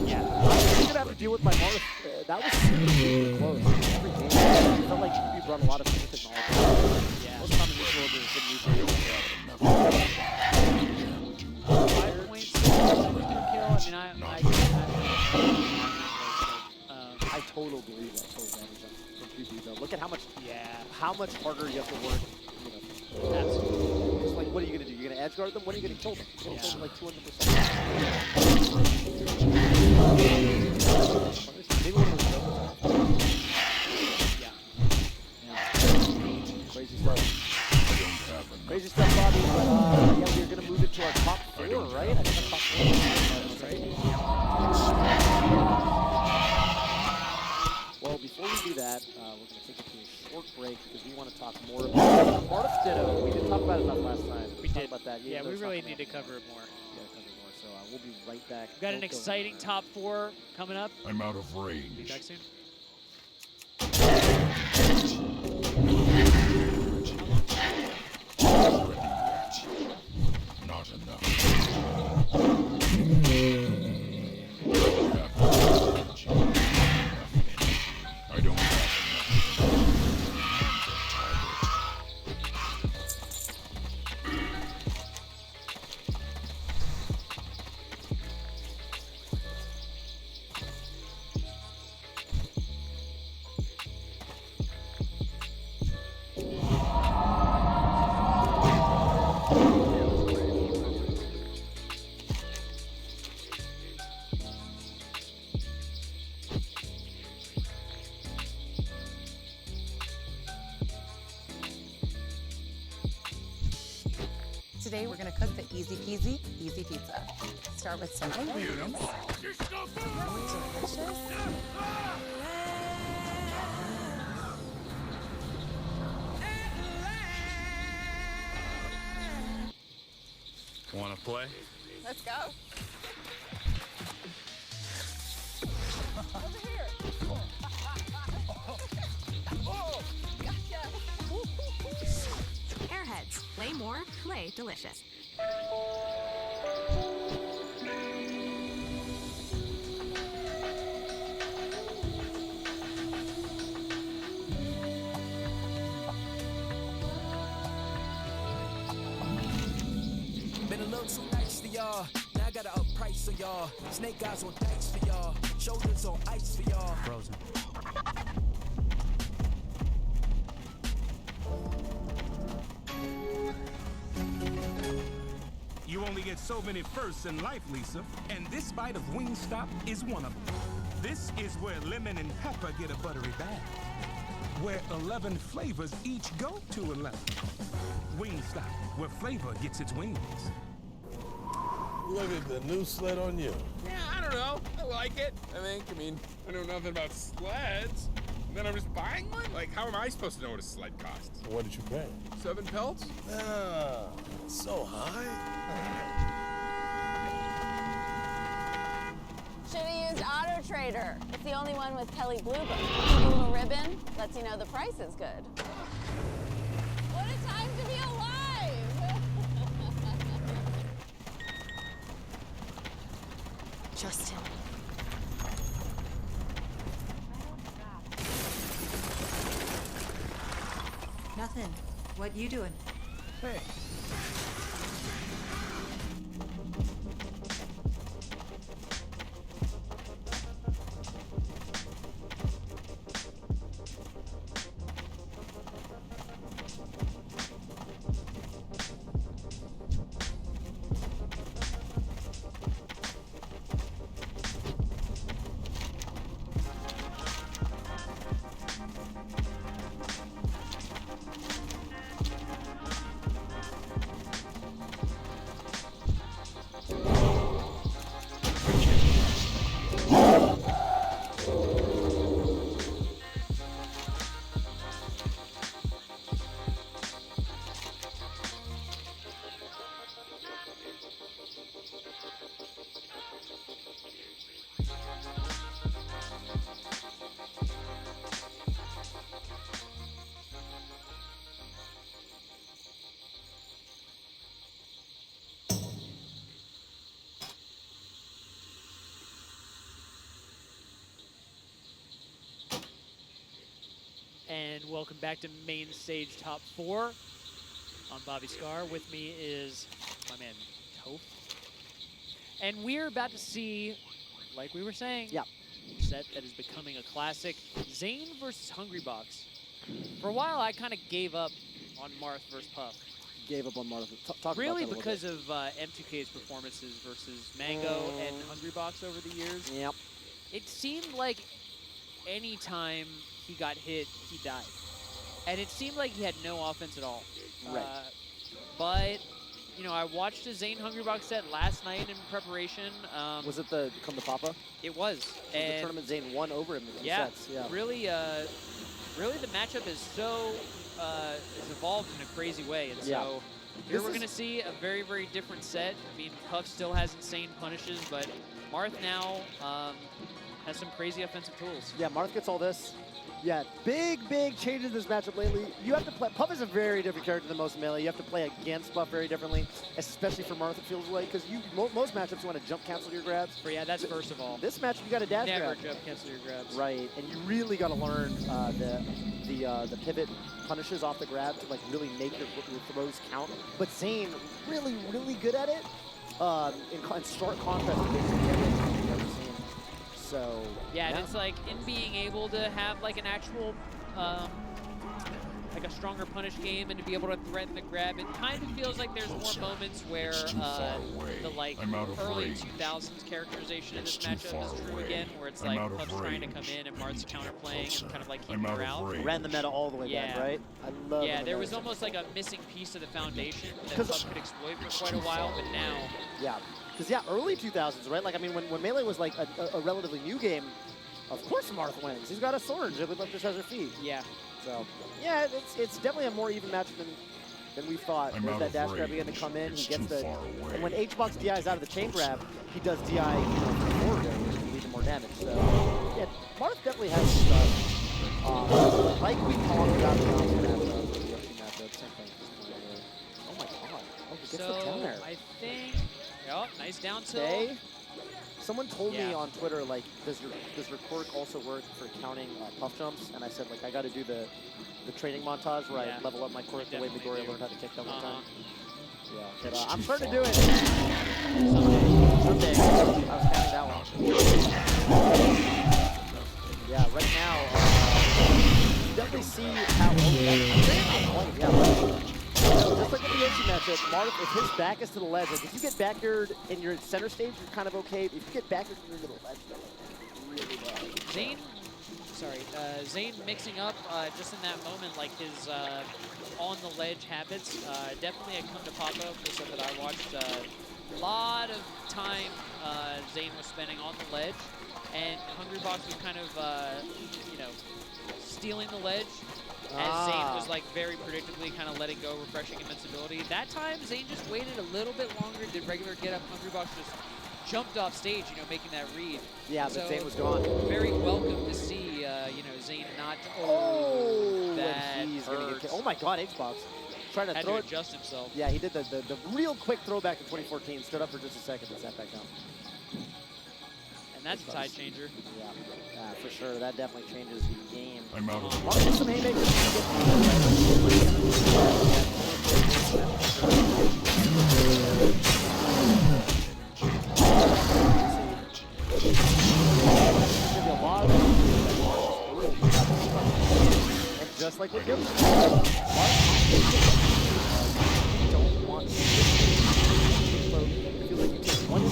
Yeah. I'm gonna have to deal with my Marth. That was super close. Every game, it felt like PPU brought a lot of new technology. Yeah. Most common use order is some new technology. 5.6 kill. I mean, I totally believe that total damage from PPU though. Look at how much harder you have to work. Absolutely. Because like, what are you gonna do? You're gonna edge guard them. When are you gonna kill them? You're gonna kill them like 200%. Maybe one of those doubles. Yeah. Crazy stuff. Crazy stuff, Bobby. But yeah, we're gonna move it to our top 4, right? I think our top 4 right? Well, before we do that, we're going to take it to a short break because we want to talk more about Marth Ditto. We didn't talk about it enough last time. We did. About that. Yeah, we really need to cover it more. Yeah, cover it more. So we'll be right back. We've got an exciting top 4 coming up. I'm out of Be range. back soon. Not enough. I don't have Today we're gonna cook the easy peasy, easy pizza. Start with some ingredients. Delicious. Wanna play? Let's go. Over here. Oh, gotcha. Airheads. Play more, play delicious. Been a little too nice to y'all. Now I gotta up price on y'all. Snake eyes on dice for y'all. Shoulders on ice for y'all. Frozen. You only get so many firsts in life, Lisa, and this bite of Wingstop is one of them. This is where lemon and pepper get a buttery bath, where 11 flavors each go to 11. Wingstop, where flavor gets its wings. Look at the new sled on you. Yeah, I don't know. I like it, I think. I mean, I know nothing about sleds. And then I'm just buying one? Like, how am I supposed to know what a sled costs? What did you pay? 7 pelts? Ah, so high. Should have used Auto Trader. It's the only one with Kelly Blue Book. The little ribbon lets you know the price is good. What a time to be alive! Justin. Nothing. What you doing? Hey. and welcome back to Main Stage Top 4. I'm Bobby Scar. With me is my man, Toph. And we're about to see, like we were saying, a set that is becoming a classic, Zane versus Hungrybox. For a while, I kind of gave up on Marth versus Puff. Gave up on Marth. Talk Really about that because of M2K's performances versus Mango and Hungrybox over the years. Yep. It seemed like any time he got hit, he died. And it seemed like he had no offense at all. Right. But, you know, I watched a Zane Hungrybox set last night in preparation. Was it the Come to Papa? It was. And the tournament Zane won over him in 2 sets. Yeah. Really, really the matchup is so, it's evolved in a crazy way. And so here we're going to see a very, very different set. I mean, Puff still has insane punishes, but Marth now has some crazy offensive tools. Yeah, Marth gets all this. Yeah, big changes in this matchup lately. You have to play, Puff is a very different character than most melee. You have to play against Puff very differently, especially for Marth, it feels like, because most matchups you want to jump cancel your grabs. But yeah, that's first of all. This matchup, you got to dash grab. Never jump cancel your grabs. Right, and you really got to learn the pivot punishes off the grab to like really make your throws count. But Zane, really good at it. In stark contrast to basically everything you've ever seen. So yeah, and it's like in being able to have like an actual like a stronger punish game and to be able to threaten the grab, it kind of feels like there's more moments where the like early 2000s characterization in this matchup is true again, where it's like Puff's trying to come in and Marth's counterplaying and kind of like keeping her out. Ran the meta all the way back, right? I love Yeah, there was almost like a missing piece of the foundation that Puff could exploit for quite a while, but now. Yeah. Because, early 2000s, right? Like, I mean, when Melee was, like, a relatively new game, of course Marth wins. He's got a sword. Jigglypuff just has her feet. Yeah. So, yeah, it's definitely a more even match than we thought. There's that dash grab again to come in. He gets the... And when H-Box DI is out of the chain grab, he does DI forward there, which can lead to more damage. So, yeah, Marth definitely has stuff. Like we talked about the matchup, same thing. Oh, my God. Oh, he gets the down there. I think... Oh, nice down tilt. Okay. Someone told me on Twitter, like, does your quirk also work for counting puff jumps? And I said, like, I got to do the training montage where I level up my quirk the way Midoriya learned how to kick that one time. Yeah, but I'm starting to do it. Someday. I was counting that one. Yeah, right now, you definitely see how just like in the Yoshi matchup, Marth, if his back is to the ledge, like if you get backyard in your center stage, you're kind of okay. If you get backyard in the middle ledge, that's really bad. Zane mixing up just in that moment, like his on the ledge habits. Definitely at Come to Papa, the stuff that I watched. A lot of time Zane was spending on the ledge, and Hungrybox was kind of, you know, stealing the ledge. As Zane was like very predictably kind of letting go, refreshing invincibility. That time, Zane just waited a little bit longer, did regular get up. Hungrybox just jumped off stage, you know, making that read. Yeah, so but Zane was gone. Very welcome to see, you know, Zane not. That he's gonna get. Oh my God, Xbox trying to throw to adjust himself. Yeah, he did the real quick throwback in 2014. Stood up for just a second and sat back down. And that's a tide changer. Yeah, for sure. That definitely changes the game. I'm out of some haymakers. And just like with Gibson, don't want to. It feels like you take one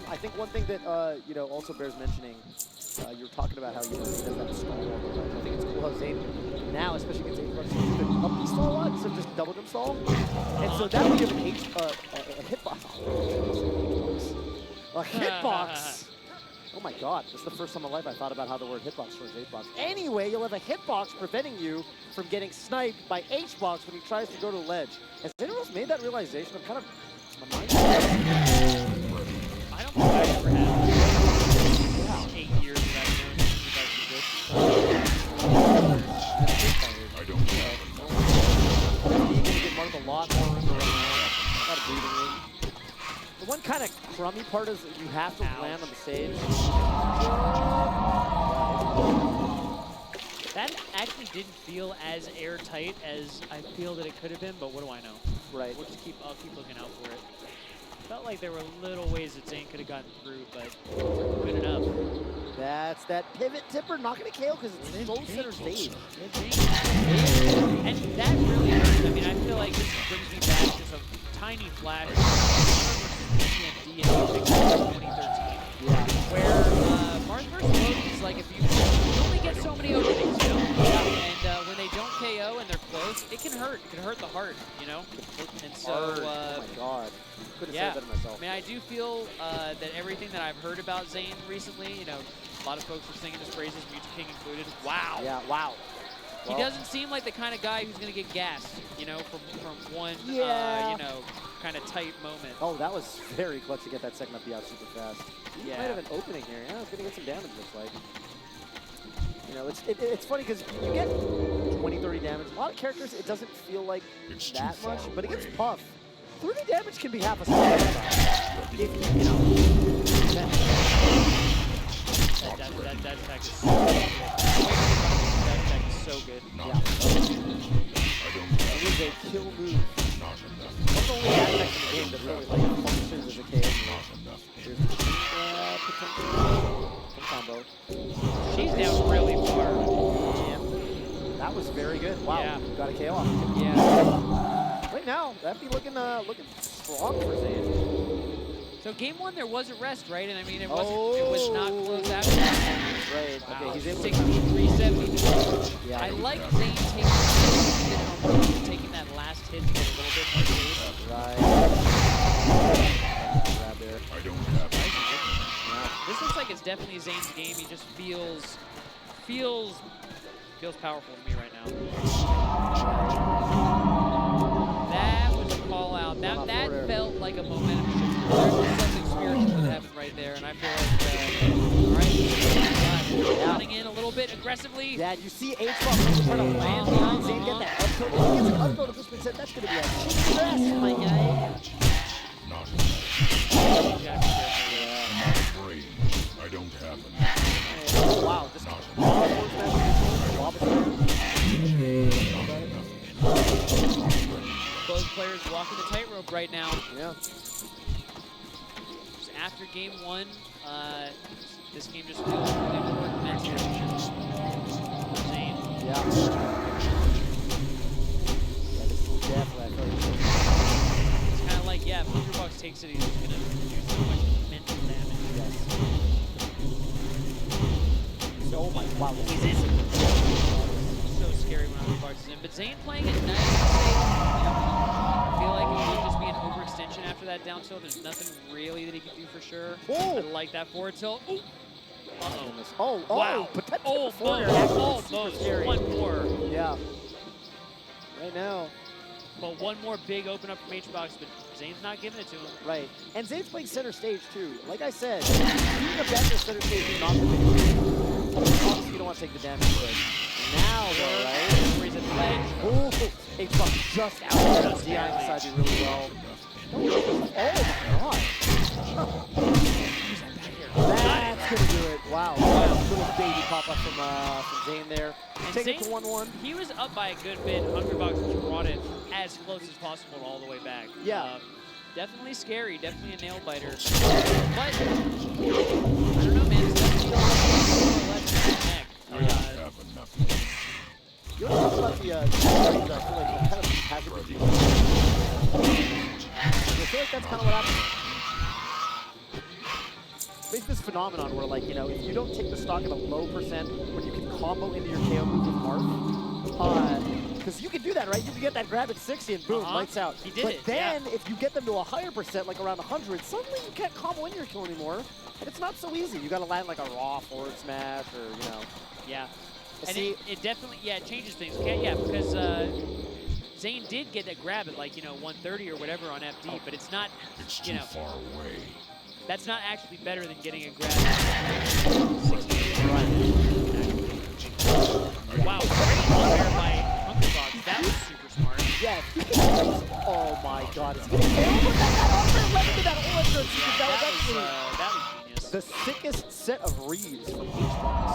I think one thing that you know also bears mentioning, you were talking about how he does that stall. I think it's cool how Zane now, especially against H-Box, you can up B stall a lot instead of just double jump stall. And so that would give an a hitbox. A hitbox! Oh my god, this is the first time in my life I thought about how the word hitbox turns H-box. Anyway, you'll have a hitbox preventing you from getting sniped by H-box when he tries to go to a ledge. Has anyone else made that realization? I'm kind of... My mind I don't think I ever have. Wow. 8 years that I've known you guys do this. I don't know. You can get one of the lot more room to run around. A lot of breathing room. The one kind of crummy part is that you have to land on the stage. That actually didn't feel as airtight as I feel that it could have been, but what do I know? Right. I'll keep looking out for it. Felt like there were little ways that Zane could have gotten through, but good enough. That's that pivot tipper, not going to KO because it's so center stage. And that really hurts. I mean, I feel like this brings me back just a tiny flash in 2013. Yeah. Where Mars vs. Loki is like if you only get so many openings, you know? And when they don't KO and they're close, it can hurt. It can hurt the heart, you know? And so, oh my god. Couldn't yeah. say that myself. I mean, I do feel that everything that I've heard about Zane recently, you know, a lot of folks are singing his praises, Music King included. Wow. Yeah, wow. He doesn't seem like the kind of guy who's going to get gassed, you know, from one, you know, kind of tight moment. Oh, that was very clutch to get that second up the out super fast. He might have an opening here. Yeah, it's going to get some damage, looks like. You know, it's funny because you get 20, 30 damage. A lot of characters, it doesn't feel like that much, but against Puff, 30 damage can be half a slot. If you know. That attack is so good. That attack is so good. Yeah. It is a kill move. That's the only aspect in the game that really like functions as a KO. Here's the potential combo. She's down really far. Yeah. That was very good. Wow. Yeah. Got a KO off. Yeah. Right now, that'd be looking strong for Zane. So game one, there was a rest, right? And I mean, it was not close after that. Right. Wow. Okay, he's able 63, 70. Yeah. I like Zane taking that last hit to get a little bit more safe. Right. Grab there. I don't have it. Yeah. This looks like it's definitely Zane's game. He just feels powerful to me right now. That was a call out. That felt like a momentum shift. There's something spiritual that happened right there, and I feel like, all right, running in a little bit aggressively. Yeah, you see H-Box trying to land behind Zane, get that up tilt. If he gets an up tilt, this makes sense. That's going to be a cheap rest, my guy. Not Yeah. I'm afraid I don't have enough. Wow, just both players walking the tightrope right now. Yeah. Just after game one, this game just feels really more mental for Zane. Yeah. This is definitely, It's kind of like, yeah, if Box takes it, he's just going to do so much mental damage. Yes. Oh my, wow, he's in. So scary when Box is in. But Zane playing it nice and safe. I feel like it would just be an overextension after that down tilt. There's nothing really that he can do for sure. Oh. I like that forward tilt. Ooh. Oh, wow. Potential Almost. One more. Yeah. Right now. But one more big open up from H-Box, but Zane's not giving it to him. Right. And Zane's playing center stage, too. Like I said, being a better center stage is not the biggest deal. Obviously, you don't want to take the damage, but now, though, right? Where he's at the ledge. Oh, H-Box just out there. DI inside you really well. Oh, my God. That's going to do it. Wow. Little baby pop-up from Zane there. Take it to 1-1. He was up by a good bit. Hungrybox just brought it as close as possible all the way back. Yeah. Definitely scary. Definitely a nail-biter. But, I don't know, man. It's definitely a left neck. You want to talk about the I feel like kind of passive review. I feel like that's kind of what happened. Basically this phenomenon where, like, you know, if you don't take the stock at a low percent when you can combo into your KO move with Marth, Because you can do that, right? You can get that grab at 60 and boom, lights out. He did but it, then, if you get them to a higher percent, like around 100, suddenly you can't combo in your kill anymore. And it's not so easy. You got to land like a raw forward smash or, you know. Yeah. And See, it definitely, yeah, it changes things. Okay, yeah, because Zane did get that grab at like, 130 or whatever on FD, but it's not, It's too far away. that's not actually better than getting a grab at 68. Wow, great on there by Hunkerbox. That was super smart. yeah, if he can oh my god, is he gonna fail? Look at that offer left to that ultra. That was genius. The sickest set of reads from H-Box.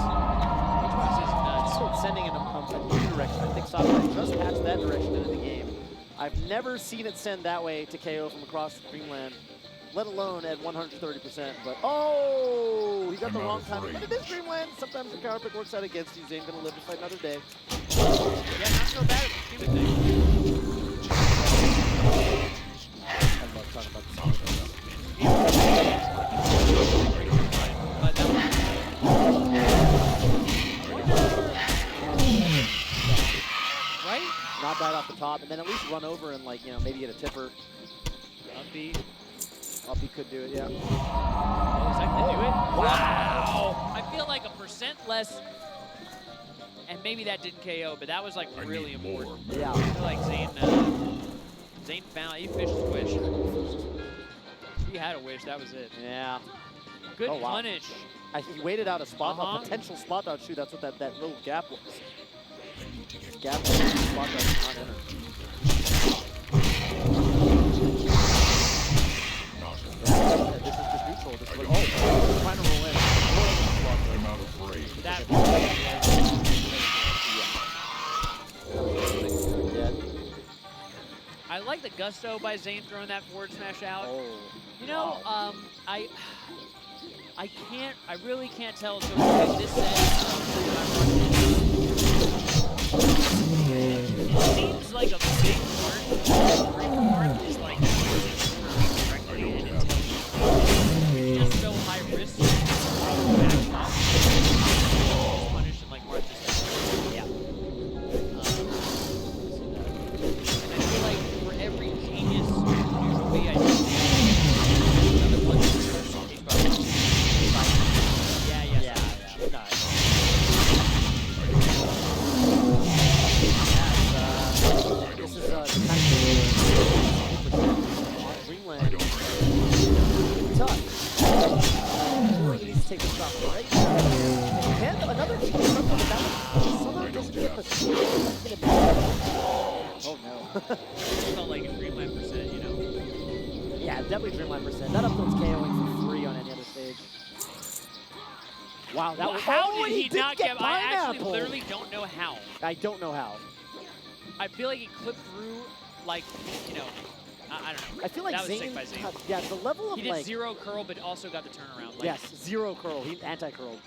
H-Box is nuts. So sending in a new direction. I think Software just patched that direction into the game. I've never seen it send that way to KO from across the Dreamland, let alone at 130%. But oh, he got the wrong timing. But it is Dreamland. Sometimes the counter pick works out against you. Zane's gonna live to fight another day. Yeah, not so bad at the stupid thing. I love talking about the song. But that was right? Not bad off the top, and then at least run over and like, maybe get a tipper. Uppy. Uppy could do it, yeah. Oh, is that gonna do it? Wow! I feel like a percent less, and maybe that didn't KO, but that was like really important. Yeah. I feel like Zane found, he fished his wish. He had a wish, that was it. Yeah. Good Oh, wow. punish. He waited out a spot, a Uh-huh. potential spot dodge shoot. That's what that little gap was. Gap spot dodge did not enter. This is just neutral. This is like, trying to roll in. I'm out of range. That Yeah. I like the gusto by Zane throwing that forward smash out. Oh. I really can't tell. So this set, it seems like a big part. Great part is like correctly and intelligently. Just so high risk. Back off. Punish and like Mark just said. Yeah. And I feel like for every genius, usually I just another one. Yeah. Nice. This is kind of on Greenland. Tough. He needs to take the shot right now. And another cheap that somehow doesn't get the oh no. It felt like a Dreamland percent, Yeah, definitely Dreamland percent. That up tilt's KOing for free on any other stage. Wow, that was how did he did not get get? I actually pineapple. literally don't know how. I don't know how. I feel like he clipped through, like, I don't know. I feel like that was Zane, sick by Zane. yeah, the level of He did like 0 curl, but also got the turnaround. Like, yes, 0 curl. He anti-curled.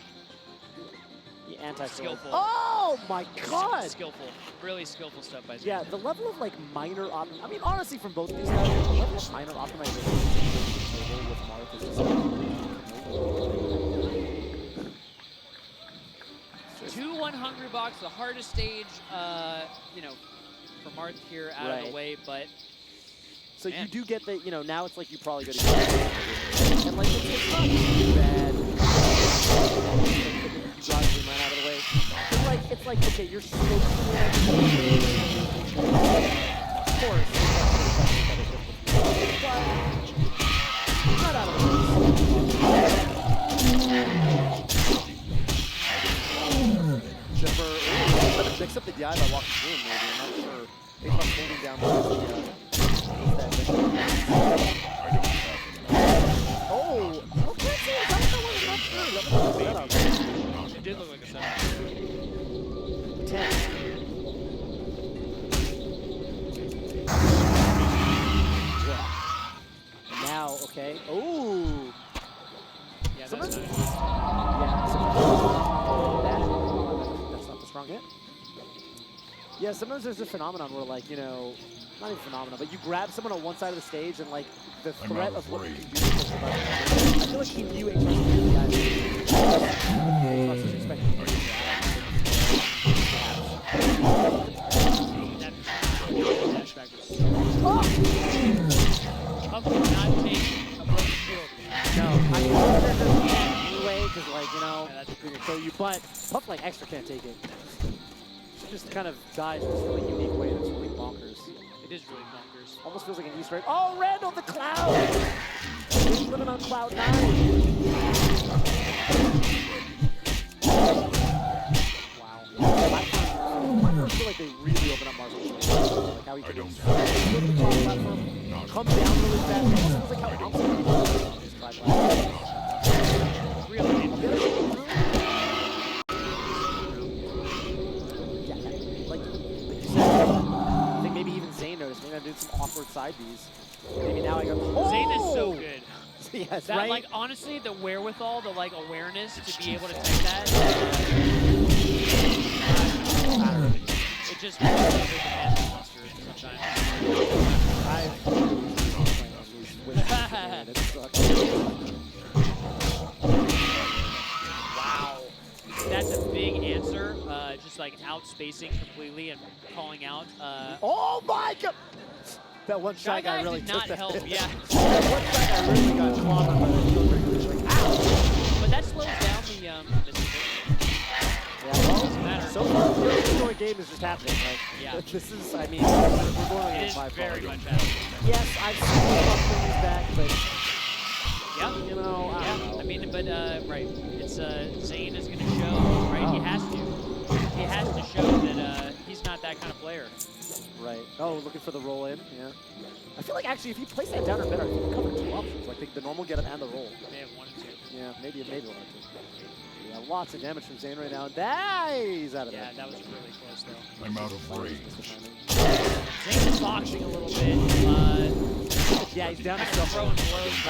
He anti-curled. Skillful. Oh my god! Skillful. Really skillful stuff by Zane. Yeah, the level of like minor I mean, honestly, from both of these guys, the level of minor optimization with Marth is just 2-1 Hungry Box, the hardest stage, for Marth here out of the way, but. So man. you do get the, now it's like you probably go to and like it's not too bad. You got Dreamland out of the way. It's like okay, you're supposed to win. Of course. But not out of the way. Zipper, mix up the DI by walking through him, maybe. I'm not sure. Maybe I'm holding down the oh, okay, see, that was not sure. That was a setup. It did look like a setup. 10. Yeah. Now, okay. Oh. Yeah, Some that's of- nice. Yeah, that's not the strong hit. Yeah, sometimes there's a phenomenon where, like, not even phenomenon, but you grab someone on one side of the stage and, like, the threat of what you can do. I feel like he knew H-Box was the guy. H-Box was expecting him to do that. but Puff like extra can't take it. She just kind of dies in this really unique way that's really bonkers. It is really bonkers. Almost feels like an Easter egg. Oh, Randall the Cloud! He's living on Cloud 9. I feel like they really open up Marvel's like how he can just go to the top platform, come down really fast. It almost feels like how Appleseed is tried last. Really? Yeah, like you said, I think maybe even Zane noticed. Maybe I'm doing some awkward side Bs. Maybe now I go, oh! Zane is so good. Yes, that, right? like, honestly, the wherewithal, the, like, awareness to be able to take that. It just makes me the Phantom Buster sometimes. Wow. That's a big answer. Just like outspacing completely and calling out. Oh my god! That one Shy Guy really did took not that. help, yeah. That one Shy Guy really got clobbered by that shield breaker. Like, ow! But that slows down the Mississippi. Yeah, well, so far, the story game is just happening. Like, yeah. This is, I mean, we're going against my very much happening. Yes, I've seen Puff things back, but yeah, you know, I don't know. I mean, but right, it's Zane is going to show, right? He has to. He has to show that he's not that kind of player. Right. Oh, looking for the roll in. Yeah. I feel like actually, if you place that down or better, you cover two options, like the normal get up and the roll. May have one or two. Yeah, maybe one or two. Yeah, lots of damage from Zane right now. He's out of there. Yeah, that was really close though. I'm out of range. Zane's boxing a little bit. Yeah, he's down to throwing blows.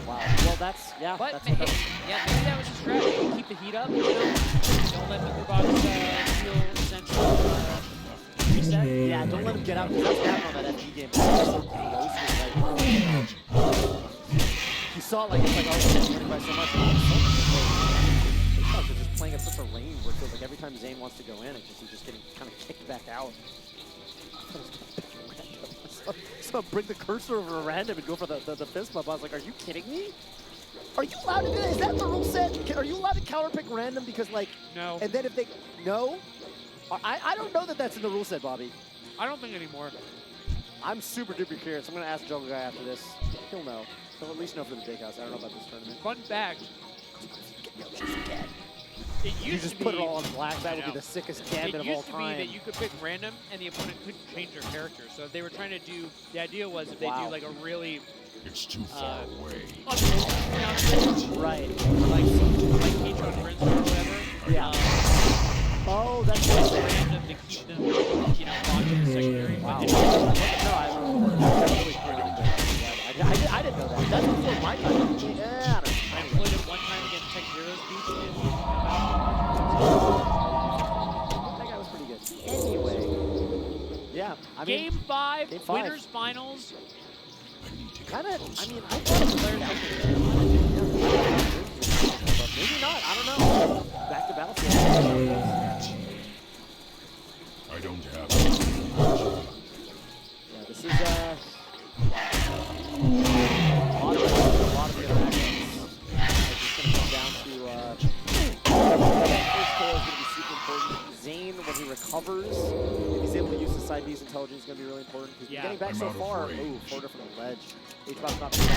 Wow. Well, that's, yeah. But that's hey, maybe that was a strategy. Keep the heat up, you know? Don't let Microbox feel central reset. Yeah, don't let him get out, because that's what happened on that FD game. It's so close. You saw, like, it's like, oh, he's winning by so much. They're just playing at such a range where it feels like every time Zane wants to go in, he's just getting kind of kicked back out. So bring the cursor over a random and go for the fist bump. I was like, are you kidding me? Are you allowed to do that? Is that the rule set? Are you allowed to counter pick random because like... No. And then if they... No? I don't know that that's in the rule set, Bobby. I don't think anymore. I'm super duper curious. I'm going to ask Jungle Guy after this. He'll know. He'll at least know for the big house. I don't know about this tournament. Fun fact. It used you just to be, put it all on black. That would be the sickest gambit of all time. It used to be that you could pick random and the opponent couldn't change their character. So if they were trying to do, the idea was if they do like a really... It's too far away. Right. Like K-Tron Prince or whatever. Yeah. Oh, that's random to keep them, you know, locked in the secondary. Wow. But No, I didn't know that. That's before my time. Yeah, I played it one time against Tech Zero's Beach. That guy was pretty good. Anyway. Yeah. I mean, Game 5, winners finals. Kind of, I mean, I thought it was players but maybe not. I don't know. Back to Battlefield. I don't have it. Yeah, this is a lot of interactions. It's going to come down to first KO is going to be super important. Zane, when he recovers, if he's able to use the side B's intelligence, is going to be really important. Because getting back so far, ooh, Porter from the ledge. H-Box not too bad.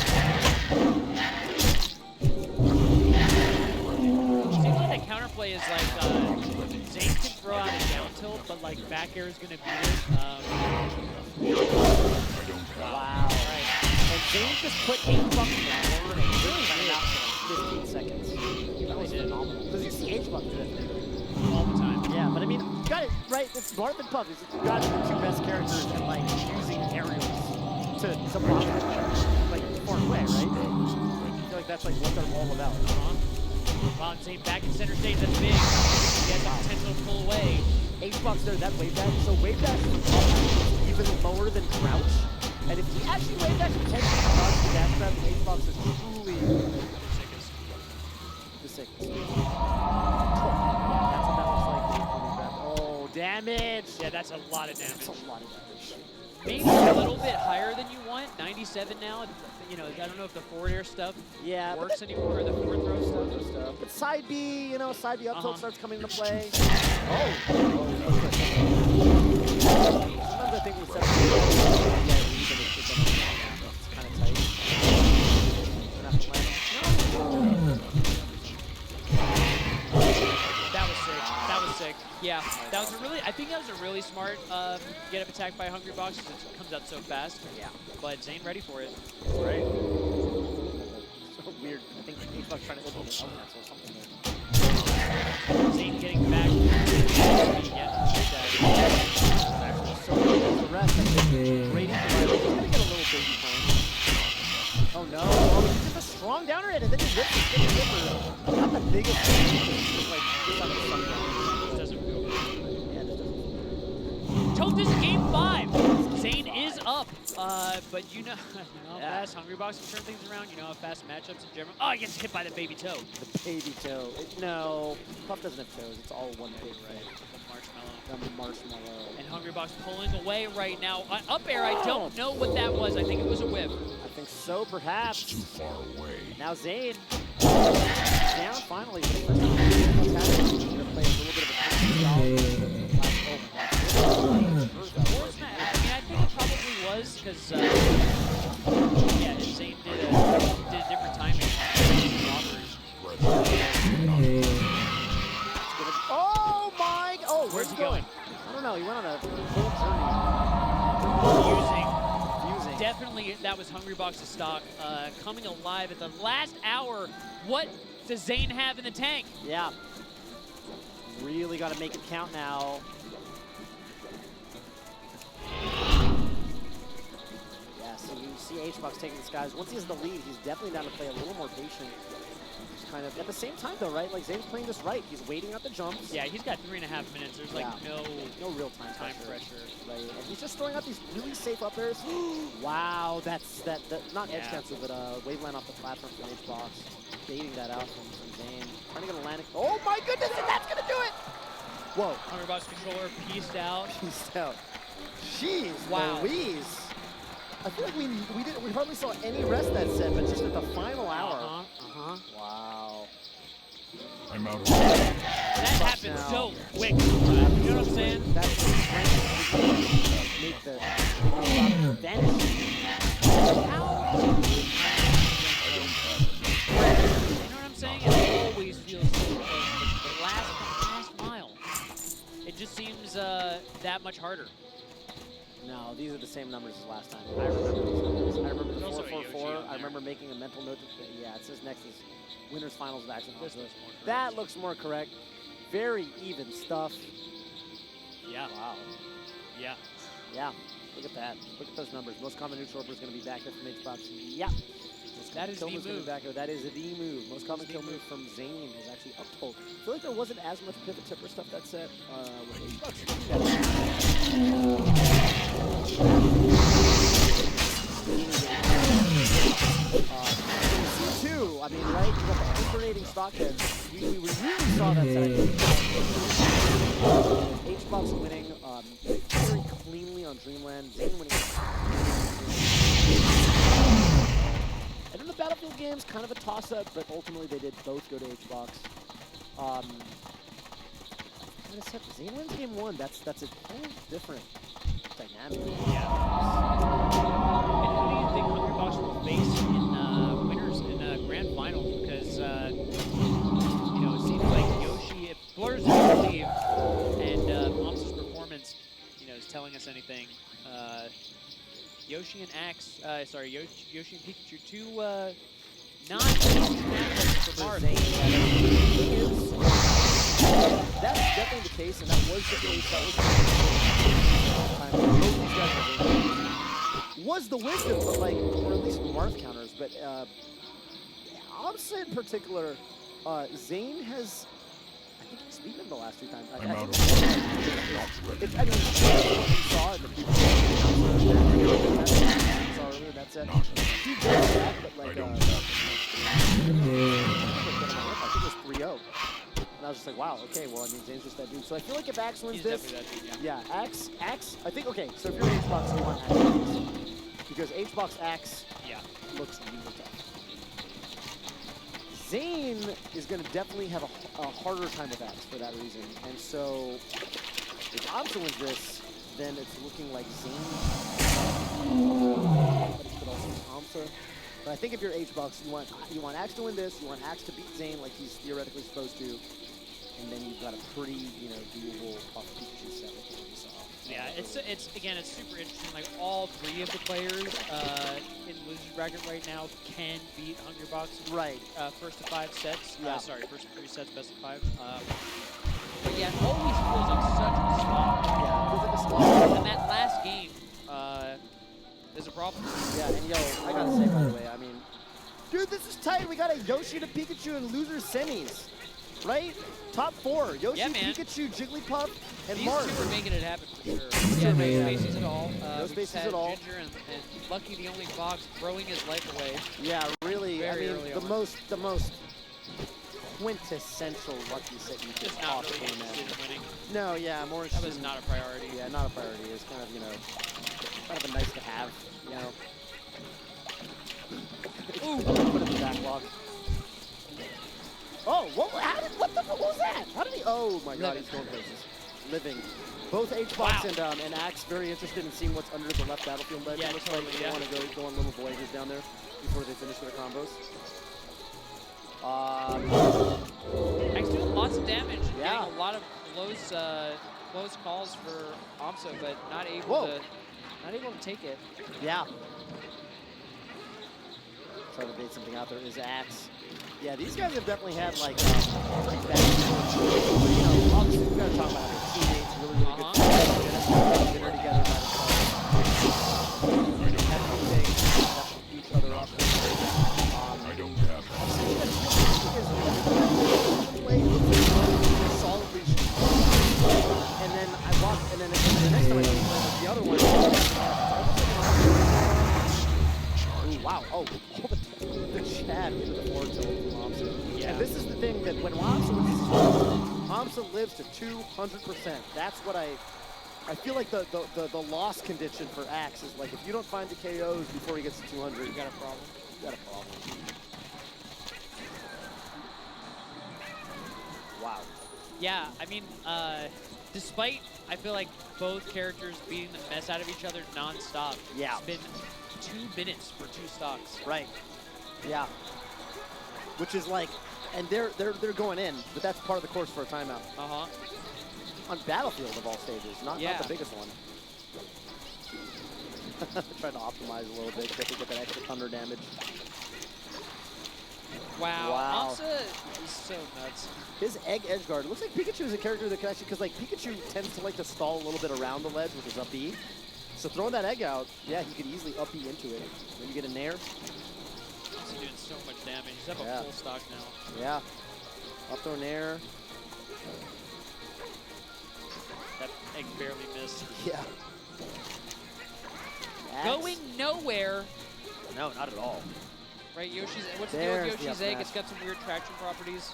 Seems like the counterplay is like Zane can throw out a down tilt, but like back air is going to beat it. Wow. Right. And Zane just put H-Box in the corner and really ran it out for like 15 seconds. That was phenomenal. Because you see H-Box do that thing all the time. Yeah, but I mean, you got it right. It's Marth and Puff. It's got the two best characters in like using aerials to block like far away, right? I feel like that's like what they're all about. Wow, Zane back in center stage. That's big. He has the potential to pull away. H-Box there, that wave dash. So wave dash is even lower than crouch. And if he actually wave dash potentially dodge the dash grab, H-Box is truly the sickest. That's what that looks like. Oh, damage! Yeah, that's a lot of damage. That's a lot of damage. maybe a little bit higher than you want. 97 now. You know, I don't know if the forward air stuff works anymore, or the forward throw stuff. But side B, you know, side B up tilt starts coming into play. Sometimes I think we set it's kind of tight. That was sick. That was sick. Yeah, that was a really. I think that was a really smart get up attack by Hungry Box because it comes out so fast. Yeah. But Zane ready for it. Right. So weird. I think H-Box trying to open the elements or something there. Zane getting back. So the rest, I think, Brady he's gonna get a little baby plan. Oh no! Oh, he did the strong downer hit, and then he ripped the stick zipper. Not the biggest thing. Just like just on the sun down. Doesn't feel good. Yeah, that doesn't. Choked is game 5. Zane is up, but you know how fast Hungry Box can turn things around. You know how fast matchups in general. Oh, he gets hit by the baby toe. The baby toe. No, Puff doesn't have toes. It's all one big, right? The marshmallow. And Hungry Box pulling away right now. Up air, I don't know what that was. I think it was a whip. I think so, perhaps. Too far away. Now Zane down finally. For the first time he's going to play a little bit of a I mean, I think it probably was because yeah, Zane did a different timing. Oh my! Oh, where's he going? I don't know. He went on a whole journey. Definitely, that was Hungry Box's stock. Coming alive at the last hour. What does Zane have in the tank? Yeah. Really got to make it count now. Yeah, so you see H-Box taking the skies. Once he has the lead, he's definitely down to play a little more patient. Kind of at the same time though, right? Like Zane's playing this right. He's waiting out the jumps. Yeah, he's got 3.5 minutes. There's like no real time pressure. Right. And he's just throwing out these really safe up airs. Wow, that's not edge cancel, but waveland off the platform from H-Box. Baiting that out from Zane. Trying to get a landing. Oh my goodness, and that's gonna do it! Whoa. Hungry Box controller pieced out. Pieced out. Jeez, wow. Louise. I feel like we hardly saw any rest that set, but just at the final hour. Wow. I'm out of That happened so quick. You know what I'm saying? That's make the vanish. How? You know what I'm saying? It always feels so close. The last mile. It just seems that much harder. No, these are the same numbers as last time. I remember these numbers. I remember the 444. I remember making a mental note. Yeah, it says next is winners finals of action. That looks more correct. Very even stuff. Yeah. Wow. Yeah. Yeah. Look at that. Look at those numbers. Most common neutral is going to be back there from H-Box. Yeah. That is the move. That is the move. Most common kill move from Zane is actually up tilt. I feel like there wasn't as much pivot tipper stuff that set with H-Box. C2, I mean, right? You got the alternating stock heads. We really saw that set. H-Box winning very cleanly on Dreamland. Zane winning. And in the Battlefield games, kind of a toss-up, but ultimately they did both go to H-Box. Zane wins game 1. That's a whole different dynamic. Yeah. And who do you think Hungry Box will face in winners in grand finals? Because you know, it seems like Yoshi, if Blur's to believe, and Mom's performance, you know, is telling us anything. Yoshi and Axe, Yoshi and Pikachu, two non-easy matchups for Mars. That's definitely the case, and that was the case. That was the wisdom, but like, or at least Marth counters. But I'll say in particular, Zane has. I think he's beaten him the last 2 times. I mean, what you saw in the people saw earlier, that's it. He goes back, but like, I think it was 3-0. And I was just like, wow. Okay, well, I mean, Zane's just that dude. So I feel like if Axe wins He's this, definitely that dude, yeah. Axe, I think, okay, so if you're H-Box, you want Axe to win this. Because H-Box Axe looks really tough. Zane is going to definitely have a harder time with Axe for that reason. And so if Amsa wins this, then it's looking like Zane. But also Amsa. But I think if you're H-Box, you want Axe to win this, you want Axe to beat Zane like he's theoretically supposed to, and then you've got a pretty, doable Puff Pikachu set with what we saw. Yeah, it's super interesting. Like all three of the players in losers bracket right now can beat Hungrybox. Right. First to 5 sets. Yeah. Sorry, first to 3 sets, best of 5. But yeah, it always feels like such a slog. Yeah, it feels like a slog. And that last game is a problem. Yeah, and yo, I gotta say by the way, I mean, dude, this is tight. We got a Yoshi to Pikachu and losers semis, right? Top 4: Yoshi, Pikachu, Jigglypuff, and These Mark. two are making it happen for sure. These Yeah, two are no making it spaces at all. No We spaces just had at all. Ginger and Lucky, the only fox, throwing his life away. Yeah, really. Very I mean, early the on. most quintessential Lucky set you could Just not possibly really imagine. interested in winning. No, yeah, more That interested was in- not a priority. Yeah, not a priority. It's kind of, kind of a nice to have, you know. Ooh. Put it in the backlog. Oh, what was that? How did he? Oh my God, he's going places. Living. Both H-Box and Axe very interested in seeing what's under the left battlefield ledge. Yeah, It looks totally, like they yeah. want to go on little voyages down there before they finish their combos. Axe doing lots of damage. Yeah. Getting a lot of close calls for Amsa, but not able to take it. Yeah. Try to bait something out there. Is Axe. Yeah, these guys have definitely had like pretty bad. Obviously we gotta talk about their teammates. Really good dinner together by themselves. Each other up. I don't have solidly. And then I walked, and then the next time I played the other one. Ooh, wow! Oh, the Chad into the forward tilt from Amsa. Yeah. And this is the thing that when Amsa lives to 200%. That's what I feel like the loss condition for Axe is like if you don't find the KOs before he gets to 200, You got a problem. you got a problem. Wow. Yeah, I mean, despite I feel like both characters beating the mess out of each other nonstop. Yeah. It's been 2 minutes for 2 stocks. Right. Yeah. Which is like, and they're going in, but that's part of the course for a timeout. Uh-huh. On Battlefield of all stages, not the biggest one. Trying to optimize a little bit, get that extra thunder damage. Wow. Amsa is so nuts. His egg edge guard. It looks like Pikachu is a character that can actually, because like Pikachu tends to like to stall a little bit around the ledge with his up B. So throwing that egg out, yeah, he could easily up B into it. Then you get a nair. He's doing so much damage. He's up a full stock now. Yeah. Up throw nair. That egg barely missed. Yeah. Going nowhere. No, not at all. Right, Yoshi's. What's the deal with There's the Yoshi's up egg? smash. It's got some weird traction properties.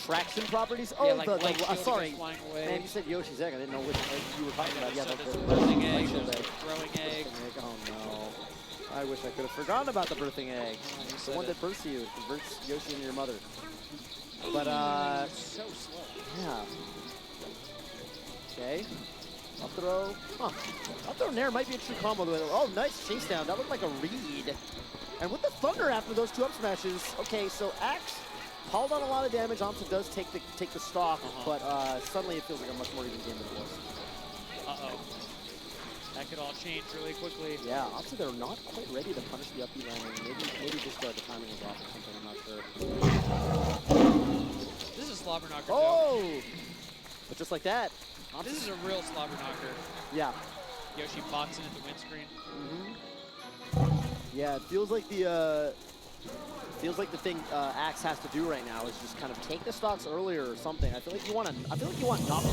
Traction properties? Oh, Yeah, like light the shield sorry. against flying away. Man, you said Yoshi's egg. I didn't know which egg you were talking about. Yeah, So the there's the birthing egg, light shield there's the throwing egg. Birthing Oh no. I wish I could have forgotten about the birthing egg. you The said one it. that births you. It births Yoshi and your mother. But So slow. yeah. Okay. Up throw. Huh. Up throw nair might be a true combo. Oh, nice chase down. That looked like a read. And with the thunder after those 2 up smashes. Okay, so Axe hauled on a lot of damage. Amsa does take the stock, but suddenly it feels like a much more even game than it was. Uh-oh. That could all change really quickly. Yeah, Amsa, they're not quite ready to punish the up B landing. Maybe just the timing was off or something. I'm not sure. This is a slobber knocker. Oh! But just like that. Though. This is a real slobber knocker. Yeah. Yoshi boxing at the windscreen. Yeah, it feels like the thing Axe has to do right now is just kind of take the stocks earlier or something. I feel like you want knock.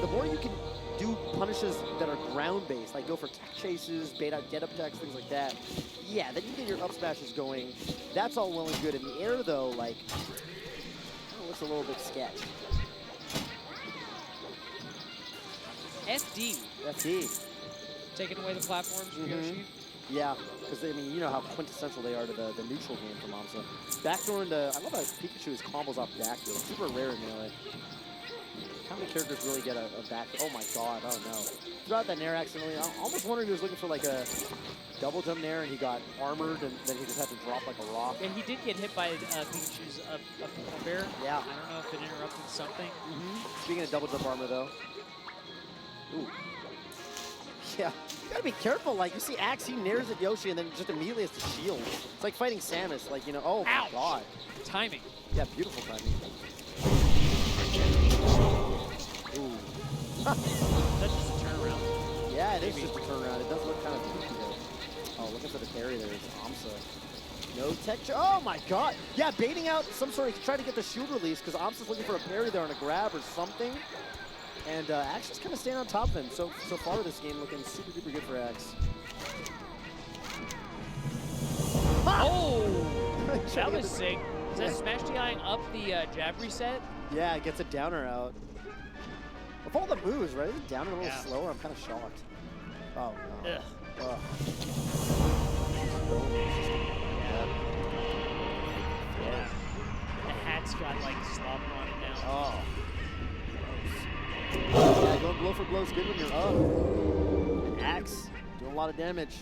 The more you can do punishes that are ground based, like go for tech chases, bait out get up attacks, things like that. Yeah, then you get your up smashes going. That's all well and good. In the air though, like looks a little bit sketch. FD FD. taking away the platforms from Yoshi. Yeah, because I mean, you know how quintessential they are to the neutral game from Amsa. Backdoor into, I love how Pikachu's combos off backdoor. Super rare in Melee. How many characters really get a back? Oh my god, oh no. Threw out that Nair accidentally. I almost wondered if he was looking for like a double jump Nair and he got armored and then he just had to drop like a rock. Yeah, he did get hit by Pikachu's up bear. Yeah. I don't know if it interrupted something. Speaking of double jump armor though. Ooh. Yeah, you gotta be careful. Like, you see Axe, he nairs at Yoshi and then just immediately has to shield. It's like fighting Samus. Like, you know, oh my god. Timing. Yeah, beautiful timing. Ooh. That's just a turnaround. Yeah, it is just a turnaround. It does look kind of goofy though. Oh, looking for the parry there is Amsa. No tech. Oh my god. Yeah, baiting out some sort of, trying to get the shield release because Amsa's looking for a parry there on a grab or something. And Axe just kind of staying on top of him. So far this game looking super duper good for Axe. Oh! That was sick. Is that Smash DIing up the jab reset? Yeah, it gets a downer out. Of all the moves, right? Isn't downer a little slower? I'm kind of shocked. Oh, no. Ugh. Ugh. Yeah. The hat's got like slobber on it now. Oh. Yeah, going blow for blow is good when you're up. Axe doing a lot of damage.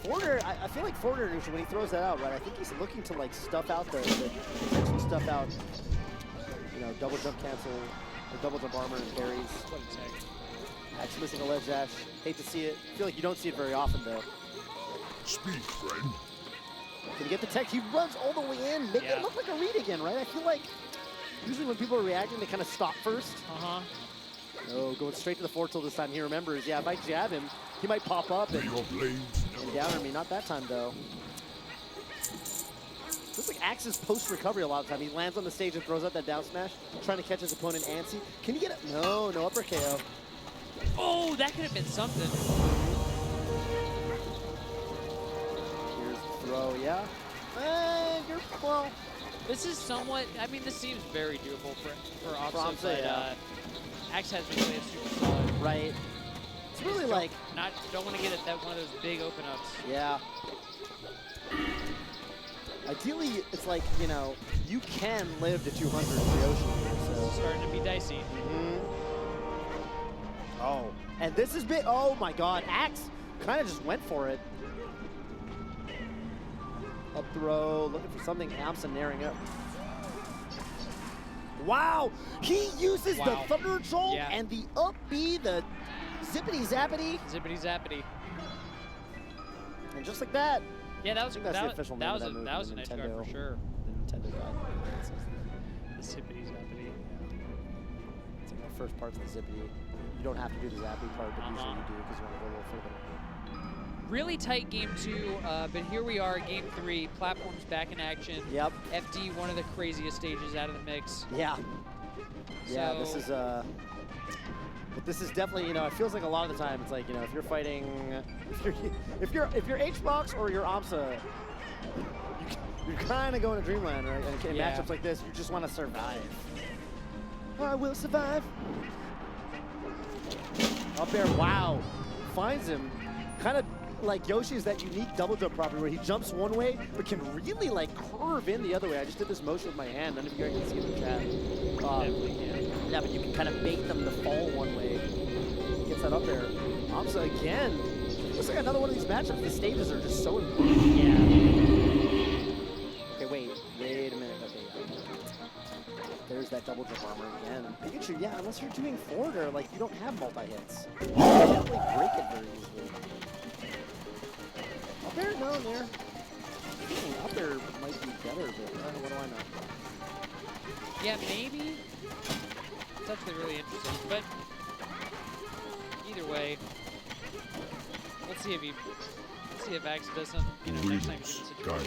Forder, I feel like Forder, when he throws that out, right, I think he's looking to like stuff out potentially stuff out, you know, double jump cancel, or double jump armor and parries. Axe missing a ledge dash. Hate to see it. I feel like you don't see it very often though. Speed, friend. Can he get the tech? He runs all the way in, making it look like a read again, right? I feel like usually when people are reacting, they kind of stop first. No, going straight to the forward tilt this time. He remembers, yeah, if I jab him, he might pop up and downer me. Not that time, though. Looks like Axe's post-recovery a lot of the time. He lands on the stage and throws out that down smash, trying to catch his opponent antsy. Can he get it? No, no upper KO. Oh, that could have been something. Here's the throw, yeah. Well, this is somewhat, I mean, this seems very doable for Amsa, but yeah. Axe has been playing super solid. Right. It's really like... Don't want to get it that one of those big open ups. Yeah. Ideally, it's like, you know, you can live to 200 for Yoshi here, so... It's starting to be dicey. Oh, and this is big. Oh my god, Axe kind of just went for it. Up throw, looking for something. Amsa nairing up. Wow, he uses the Thunder Jolt and the up B, the zippity zappity. Zippity zappity. And just like that. Yeah, that was the official name of that move. That was an edge guard for sure. The Nintendo guy. The zippity zappity. It's like the first part's the zippity. You don't have to do the zappy part, but usually you do because you want to go a little further. Really tight game 2, but here we are, game 3. Platforms back in action. Yep. FD, one of the craziest stages out of the mix. Yeah. Yeah, this is but this is definitely, you know, it feels like a lot of the time it's like, you know, if you're fighting, if you're HBox or you're Amsa, you're kind of going to Dreamland, right? And in matchups like this, you just want to survive. I will survive. Up there, wow, finds him. Kind of like Yoshi's that unique double jump property where he jumps one way, but can really like curve in the other way. I just did this motion with my hand. None of you guys can see it in the chat. Yeah, but you can kind of bait them to fall one way. Gets that up there. Amsa again. Looks like another one of these matchups. The stages are just so important. Okay, wait a minute. Okay, there's that double jump armor again. Pikachu, yeah, unless you're doing forwarder, like you don't have multi-hits. You can't really break it very easily. Up there? No, there. Up there might be better, but what do I know? Yeah, maybe. It's actually really interesting, but either way, let's see if Axe does something, you know, next time he gives us a try.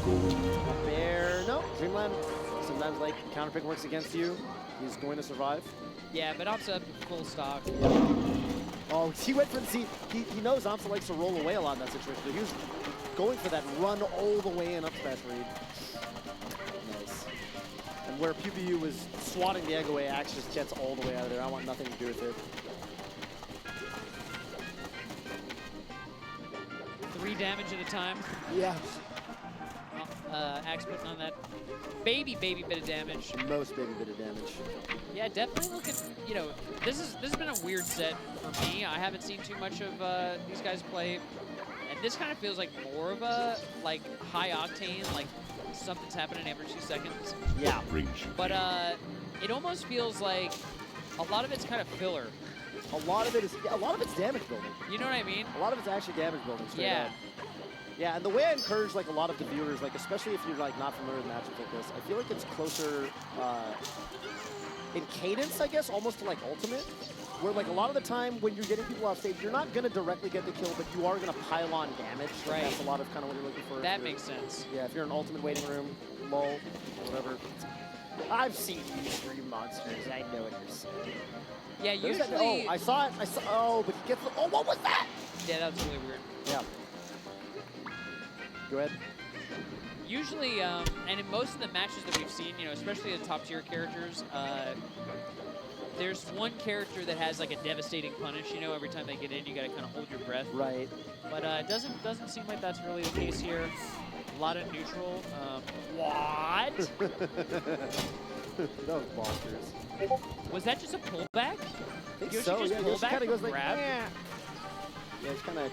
Up there, no. Dreamland, sometimes like counter pick works against you. He's going to survive. Yeah, but Amsa full stock. Oh, he went for the, see, he knows Amsa likes to roll away a lot in that situation. He was going for that run all the way in up smash read. Nice. And where PBU was swatting the egg away, Axe just gets all the way out of there. I want nothing to do with it. 3 damage at a time. Yeah. Axe putting on that baby bit of damage. Most baby bit of damage. Yeah, definitely looking, you know, this has been a weird set for me. I haven't seen too much of these guys play. And this kind of feels like more of a, like, high octane, like something's happening every 2 seconds. Yeah. But it almost feels like a lot of it's kind of filler. A lot of it's damage building. You know what I mean? A lot of it's actually damage building. Straight Yeah. up. Yeah, and the way I encourage like a lot of the viewers, like especially if you're like not familiar with matchups like this, I feel like it's closer in cadence, I guess, almost to like Ultimate, where like a lot of the time when you're getting people off stage, you're not gonna directly get the kill, but you are gonna pile on damage. Like, Right. That's a lot of kind of what you're looking for. That makes sense. Yeah, if you're in Ultimate waiting room, lull, whatever. I've seen you stream monsters. I know what you're saying. Yeah, There's usually. that, oh, I saw it. Oh, but he gets. Oh, what was that? Yeah, that was really weird. Yeah. Go ahead. Usually, and in most of the matches that we've seen, you know, especially the top tier characters, there's one character that has like a devastating punish. You know, every time they get in, you got to kind of hold your breath. Right. But it doesn't seem like that's really the case here. A lot of neutral. What? That was bonkers. Was that just a pullback? I think Yoshi so. just Yeah, pulled Yoshi back kind of goes and like, grabbed? yeah. Yeah, it's kind of.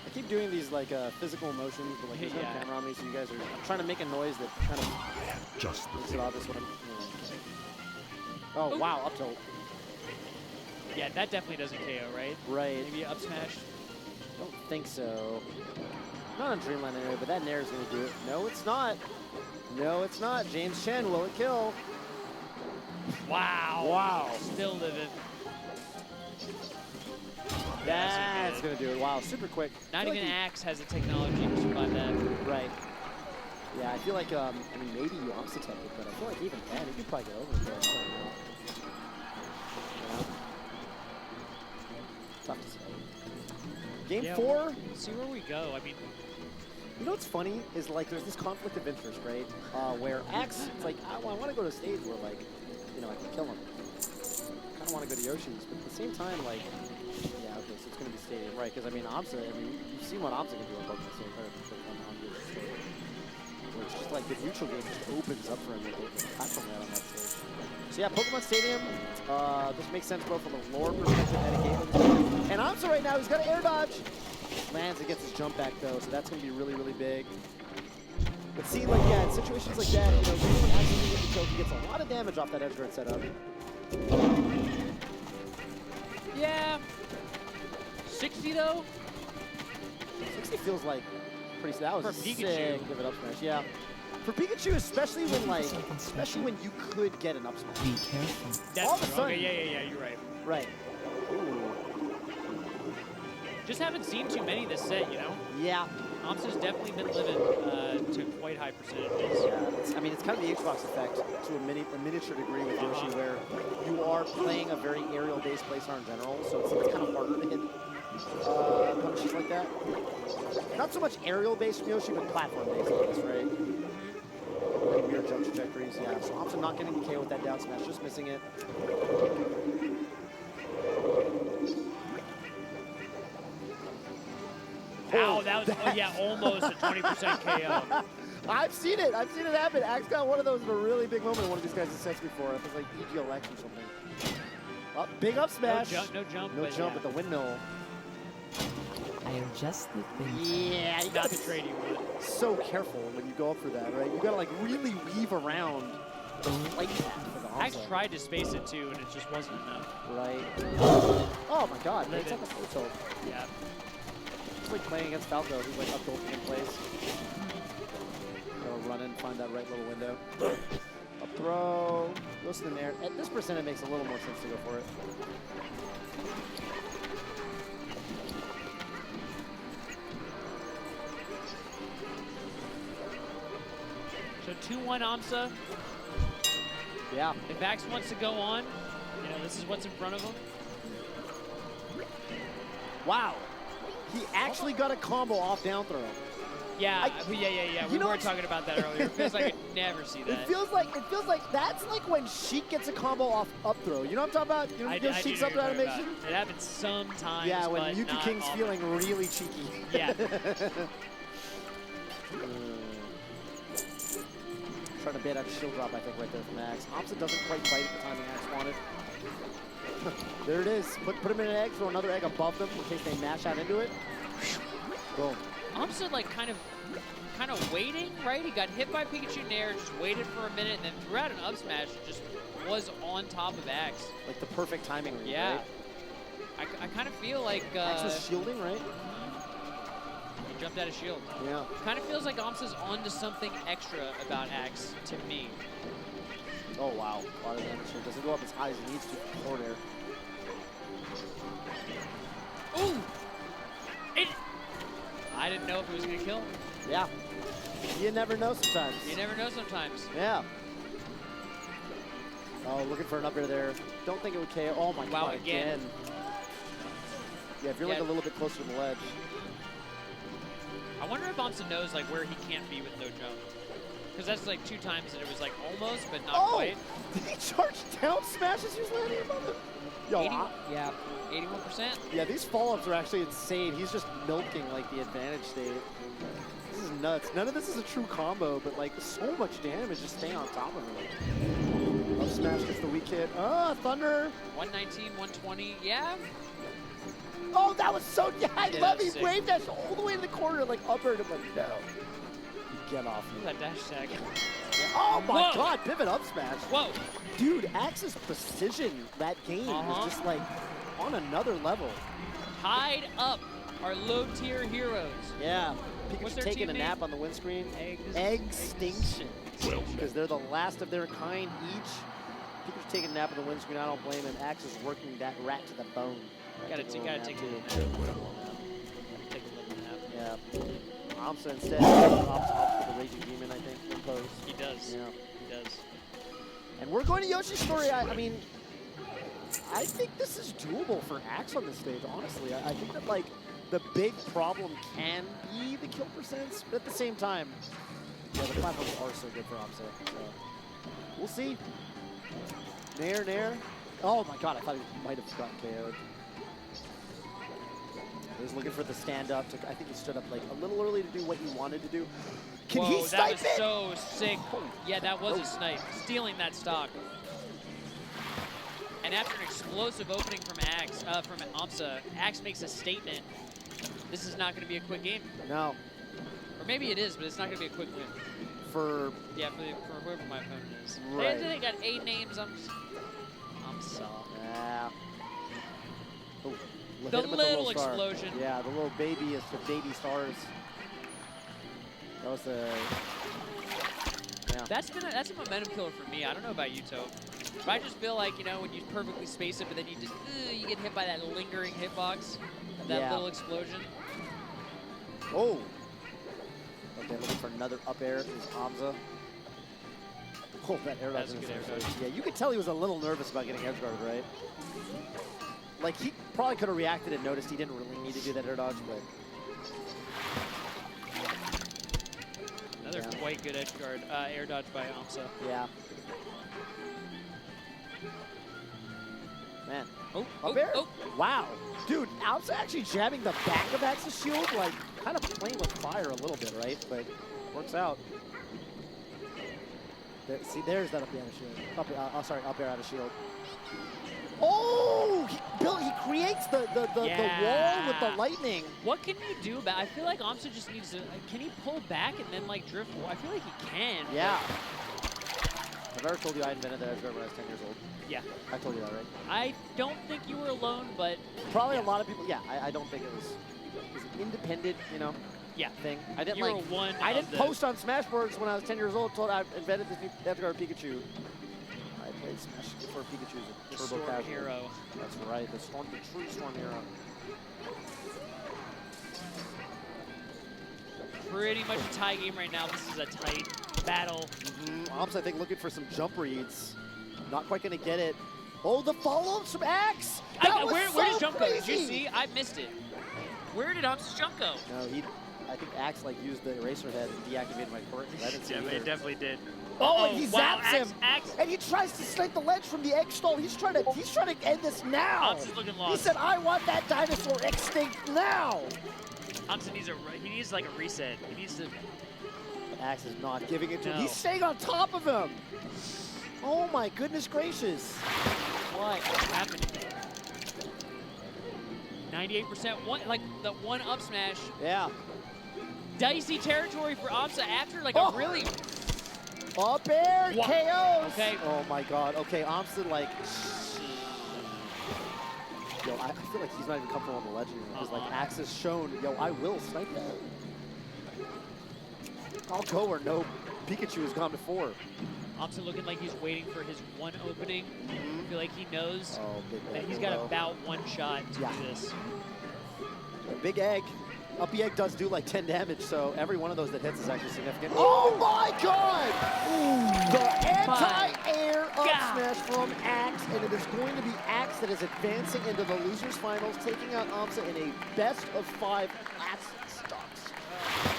I keep doing these like physical motions, but like there's no Yeah. camera on me, so you guys are. I'm trying to make a noise that kind of Just makes it obvious what I'm. Oh Ooh. wow, up tilt. Yeah, that definitely doesn't KO, right? Right. Maybe up smash. Don't think so. Not on Dreamland anyway, but that Nair is gonna do it. No, it's not. No, it's not. James Chen, will it kill? Wow. Wow. Still living. That's gonna do it. Wow, super quick. Not I feel even like Axe has the technology to survive that. Right. Yeah, I feel like, I mean, maybe you oxitect it, but I feel like even then, you could probably get over it. But I don't know. Yeah. Tough to say. Game Yeah, 4, We'll see where we go. I mean, you know what's funny is like there's this conflict of interest, right? Where Axe, it's like, I want to go to a stage where like, you know, I can kill him. Kind of want to go to Yoshi's, but at the same time, like, yeah, okay, so it's going to be stadium, right? Because I mean, Amsa, I mean, you've seen what Amsa can do on Pokemon Stadium, or on Yoshi Stadium. Where it's just like the neutral game just opens up for him with the platform right on that stage. So yeah, Pokemon Stadium, this makes sense both from a lore perspective and a gameplay perspective. And Amsa right now, he's got an air dodge. Lands and gets his jump back though, so that's going to be really, really big. But see, like, yeah, in situations like that, you know, when Axe doesn't get the kill, he gets a lot of damage off that edge guard setup. yeah. 60 though? 60 feels like pretty. That was For a Pikachu. sick give it up smash. Yeah, for Pikachu, especially when like, especially when you could get an up smash. Be careful. That's All of a true. sudden- Okay, yeah, you're right. Right. Ooh. Just haven't seen too many this set, you know? Yeah. Amsa's definitely been living to quite high percentages. I mean, it's kind of the Xbox effect to a miniature degree with Yoshi, where you are playing a very aerial-based playstyle in general, so it's kind of harder to hit punishes like that. Not so much aerial-based from Yoshi, but platform-based, I guess, right? And weird jump trajectories, yeah. So Amsa not getting the KO with that down smash, just missing it. Ow, that was, yeah, almost a 20% KO. I've seen it happen. Axe got one of those in a really big moment in one of these guys' sets before. It was like EGLX or something. Oh, big up smash. No jump, No but jump yeah. at the windmill. I am just the thing. Yeah, you Not gotta to be trade you with. so careful when you go up for that, right? You gotta like really weave around the light path for the Axe onside. tried to space it too, and it just wasn't enough. Right. Oh my god, Live it's it. like a full tilt. Yeah. It's like playing against Falco, who's like up tilting in place. Go run in, find that right little window. Up throw, goes to the Nair. At this percent, it makes a little more sense to go for it. So 2-1 Amsa. Yeah. If Axe wants to go on, you know, this is what's in front of him. Wow. He actually got a combo off down throw. Yeah, yeah. We you know were what's- talking about that earlier. It feels like I could never see that. It feels like that's like when Sheik gets a combo off up throw. You know what I'm talking about? You know Sheik's up throw animation? It happens sometimes. Yeah, when but Mewtwo not King's often. feeling really cheeky. Yeah. Trying to bait out a shield drop, I think, right there from Axe. Opposite doesn't quite bite at the timing Axe wanted. There it is. Put him in an egg, throw another egg above them in case they mash out into it. Boom. Opposite, like, kind of waiting, right? He got hit by Pikachu Nair, just waited for a minute, and then threw out an up smash and just was on top of Axe. Like the perfect timing read, Yeah. right? I kind of feel like... Axe was shielding, right? He jumped out of shield. Yeah. Kind of feels like Omsa's onto something extra about Axe to me. Oh, wow. A lot of damage here. Doesn't go up as high as he needs to for forward air. Ooh! I didn't know if it was going to kill. Yeah. You never know sometimes. You never know sometimes. Yeah. Oh, looking for an up air there. Don't think it would KO. Oh, my Wow, God, again. Yeah, if you're like a little bit closer to the ledge. I wonder if Omsa knows like where he can't be with no jump. Because that's like 2 times that it was like almost, but not quite. Did he charge down smashes he was landing above him? Yo, 80, yeah, 81%. yeah, these follow-ups are actually insane. He's just milking like the advantage state. This is nuts. None of this is a true combo, but like so much damage just staying on top of him. Up smash gets the weak hit. Thunder. 119, 120, yeah. Oh, that was so, yeah, I Yeah, love it. He sick. wave dashed all the way in the corner, like up air, and I'm like, no. Get off me. That dash tag. Oh my Whoa. God, pivot up smash. Whoa. Dude, Axe's precision that game was just like on another level. Tied up our low-tier heroes. Yeah, What's Pikachu their taking team a name? nap on the windscreen. Extinction. Well Because they're the last of their kind each. Pikachu taking a nap on the windscreen, I don't blame him. Axe is working that rat to the bone. Gotta Taking take a a little little nap. Take a little nap. Yeah. Omsa instead opts for the Raging Demon, I think, in pose. He does. Yeah. He does. And we're going to Yoshi's story. I mean, I think this is doable for Axe on this stage, honestly. I think that, like, the big problem can be the kill percents, but at the same time, yeah, the platforms are so good for Omsa. So we'll see. Nair. Oh my God, I thought he might have gotten KO'd. He was looking for the stand-up. I think he stood up like a little early to do what he wanted to do. Can Whoa, he that snipe was it? so sick. Yeah, that was a snipe. Stealing that stock. And after an explosive opening from Omsa, Axe makes a statement. This is not going to be a quick game. No. Or maybe it is, but it's not going to be a quick win. For Yeah, for whoever my opponent is. Right. They got 8 names. Omsa. yeah. Oh, The hit him with little star. explosion. Yeah, the little baby is the baby stars. That was the. Yeah. That's a momentum killer for me. I don't know about you, Tope. But I just feel like, you know, when you perfectly space it, but then you just you get hit by that lingering hitbox, that little explosion. Oh. Okay, looking for another up air is Omsa. Oh, that air dodge. That's a good air dodge. Yeah, you could tell he was a little nervous about getting edge guarded, right? Like, he probably could have reacted and noticed he didn't really need to do that air dodge, but. Another quite good edge guard, air dodge by Omsa. Yeah. Man. Oh, up air? Wow. Dude, Omsa actually jamming the back of Axe's shield, like, kind of playing with fire a little bit, right? But works out. There, see, there's that up air out of shield. Up air out of shield. Oh! He creates the wall with the lightning. What can you do about? I feel like Omsa just needs to. Can he pull back and then like drift? I feel like he can. Yeah. I've ever told you I invented the edge guard when I was 10 years old. Yeah. I told you that, right? I don't think you were alone, but probably a lot of people. Yeah, I don't think it was an independent, you know. Yeah. Thing. I didn't You're like. one I of didn't the- post on Smashboards when I was 10 years old. Told I invented this new edge guard Pikachu. I played Smash for Pikachu's The Turbo Storm Casual. Hero. That's right. The true Storm Hero. Pretty much a tie game right now. This is a tight battle. Omsa, I think, looking for some jump reads. Not quite going to get it. Oh, the follow-ups from Axe! That was Where so does jump go? Did you crazy! see? I missed it. Where did Omsa's jump go? No, I think Axe like used the eraser head and deactivated my court. I didn't see Yeah, either. it definitely did. Oh, and he wow, zaps him, Axe. and he tries to snipe the ledge from the egg stall. He's trying to end this now. Ops is looking He lost. said, "I want that dinosaur extinct now." Ops needs he needs like a reset. He needs to. But Axe is not giving it to him. No. He's staying on top of him. Oh my goodness gracious! What is happening? 98% like the one up smash. Yeah. Dicey territory for Amsa after like Oh. a really. Up air, Wow. KOs. Okay. Oh my God. Okay, Amsa like. Yo, I feel like he's not even comfortable on the ledge anymore because like Axe has shown, yo, I will snipe that. I'll go where no Pikachu has gone before. Amsa looking like he's waiting for his one opening. I feel like he knows Big that egg he's got low. about one shot to do this. A big egg. Uppy egg does do like 10 damage, so every one of those that hits is actually significant. Oh my God! The anti-air up smash from Axe, and it is going to be Axe that is advancing into the losers finals, taking out Amsa in a best-of-5 last stops.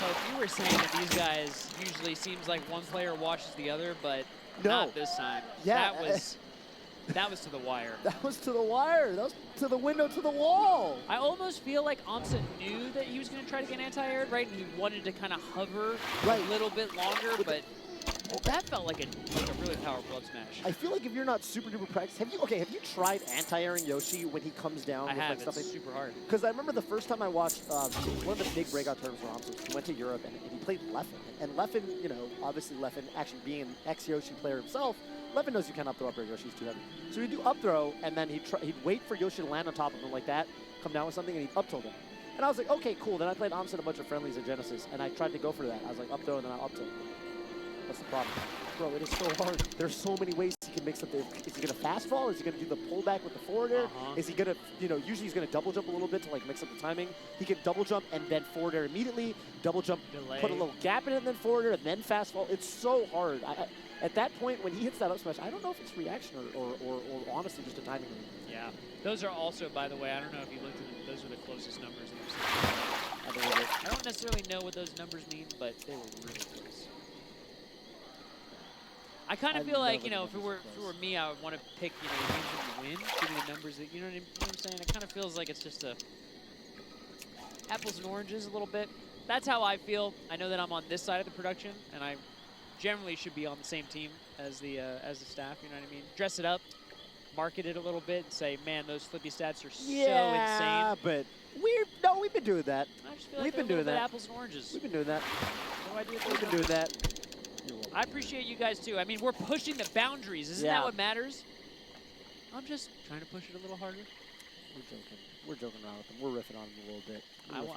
So if you were saying that these guys usually seems like one player watches the other, but No. not this time. Yeah. That was to the wire. That was to the wire. That was to the window, to the wall. I almost feel like Amsa knew that he was going to try to get anti-aired, right? And he wanted to kind of hover a little bit longer, but that felt like a really powerful up smash. I feel like if you're not super duper practiced, have you tried anti-airing Yoshi when he comes down? I with have. Like stuff It's super hard. Because I remember the first time I watched one of the big breakout tournaments for Amsa. He went to Europe and he played Leffen. And Leffen, you know, obviously Leffen actually being an ex-Yoshi player himself, Leffen knows you can't up throw up air. Yoshi's too heavy. So he'd do up throw, and then he'd wait for Yoshi to land on top of him like that, come down with something, and he'd up tilt him. And I was like, okay, cool. Then I played Amsa a bunch of friendlies at Genesis, and I tried to go for that. I was like, up throw, and then I up tilt. What's the problem? Bro, it is so hard. There's so many ways he can mix up. Is he going to fast fall? Is he going to do the pullback with the forward air? Is he going to, you know, usually he's going to double jump a little bit to like mix up the timing. He can double jump and then forward air immediately, double jump, Delay. put a little gap in it and then forward air and then fast fall. It's so hard. At that point, when he hits that up smash, I don't know if it's reaction or honestly just a timing thing. Yeah. Those are also, by the way, I don't know if you looked at them, those are the closest numbers that we've seen. I don't necessarily know what those numbers mean, but they were really close. I kind of feel like, you know, if it were me, I would want to pick, you know, wins when you win. Give me the numbers that, you know what I'm saying? It kind of feels like it's just a apples and oranges a little bit. That's how I feel. I know that I'm on this side of the production, and I generally should be on the same team as the staff, you know what I mean? Dress it up, market it a little bit, and say, man, those flippy stats are so insane. Yeah, but we've been doing that. I just feel like We've been they're a doing little bit that. apples and oranges. We've been doing that. No idea what We've been those doing numbers that. I appreciate you guys too. I mean, we're pushing the boundaries. Isn't that what matters? I'm just trying to push it a little harder. We're joking. We're joking around with them. We're riffing on them a little bit.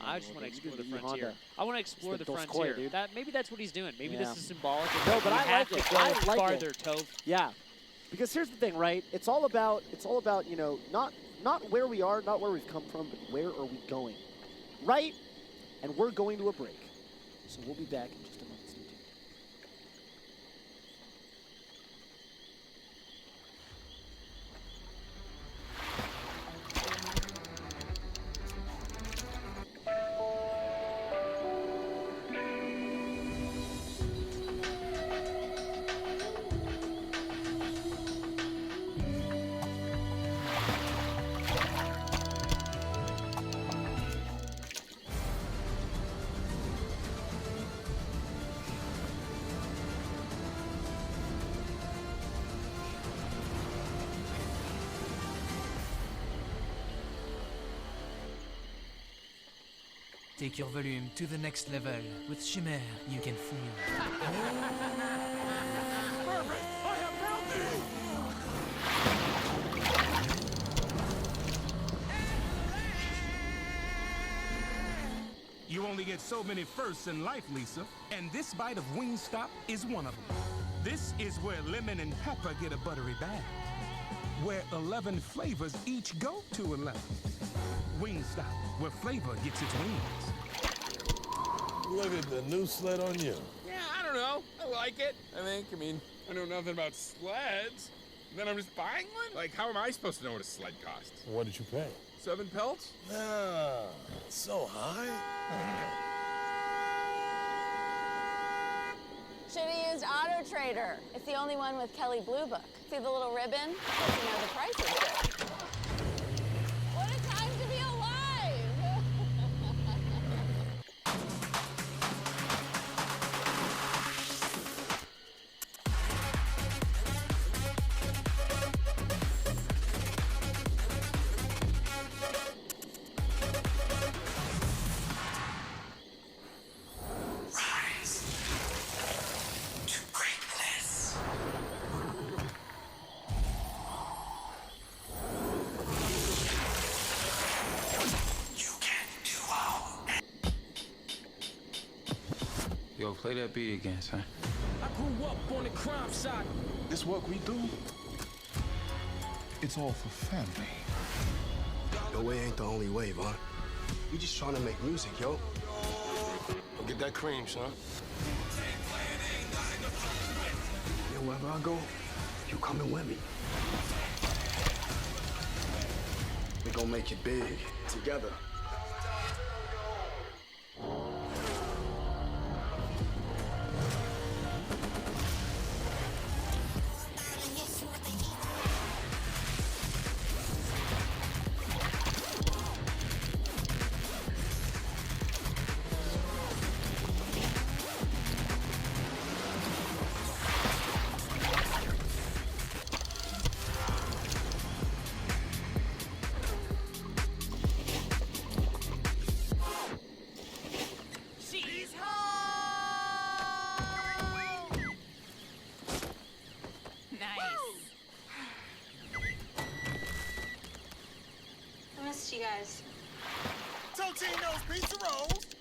I just want to explore the You frontier. Honda. I want to explore the Dos frontier. Koi, dude. Maybe that's what he's doing. Maybe Yeah. this is symbolic. Of No, like, but we I have like to it. go I like farther, it. Tove. Yeah, because here's the thing, right? It's all about you know, not where we are, not where we've come from, but where are we going, right? And we're going to a break, so we'll be back in just a moment. Stay tuned. Take your volume to the next level. With Shimmer, you can feel. Perfect! I have found thee! You only get so many firsts in life, Lisa, and this bite of Wingstop is one of them. This is where lemon and pepper get a buttery bath, where 11 flavors each go to 11. Wingstop, where flavor gets its wings. Look at the new sled on you. Yeah, I don't know. I like it. I mean, I know nothing about sleds. And then I'm just buying one? Like, how am I supposed to know what a sled costs? What did you pay? 7 pelts? Ah, so high. Should've used Auto Trader. It's the only one with Kelly Blue Book. See the little ribbon? Lets you know the price is good. What a time to be alive! Yo, play that beat again, son. I grew up on the crime side. This work we do, it's all for family. Your way ain't the only way, Vaughn. We just trying to make music, yo. Go get that cream, son. And wherever I go, you coming with me. We gonna make it big, together. I missed you guys. Totino's Pizza Rolls.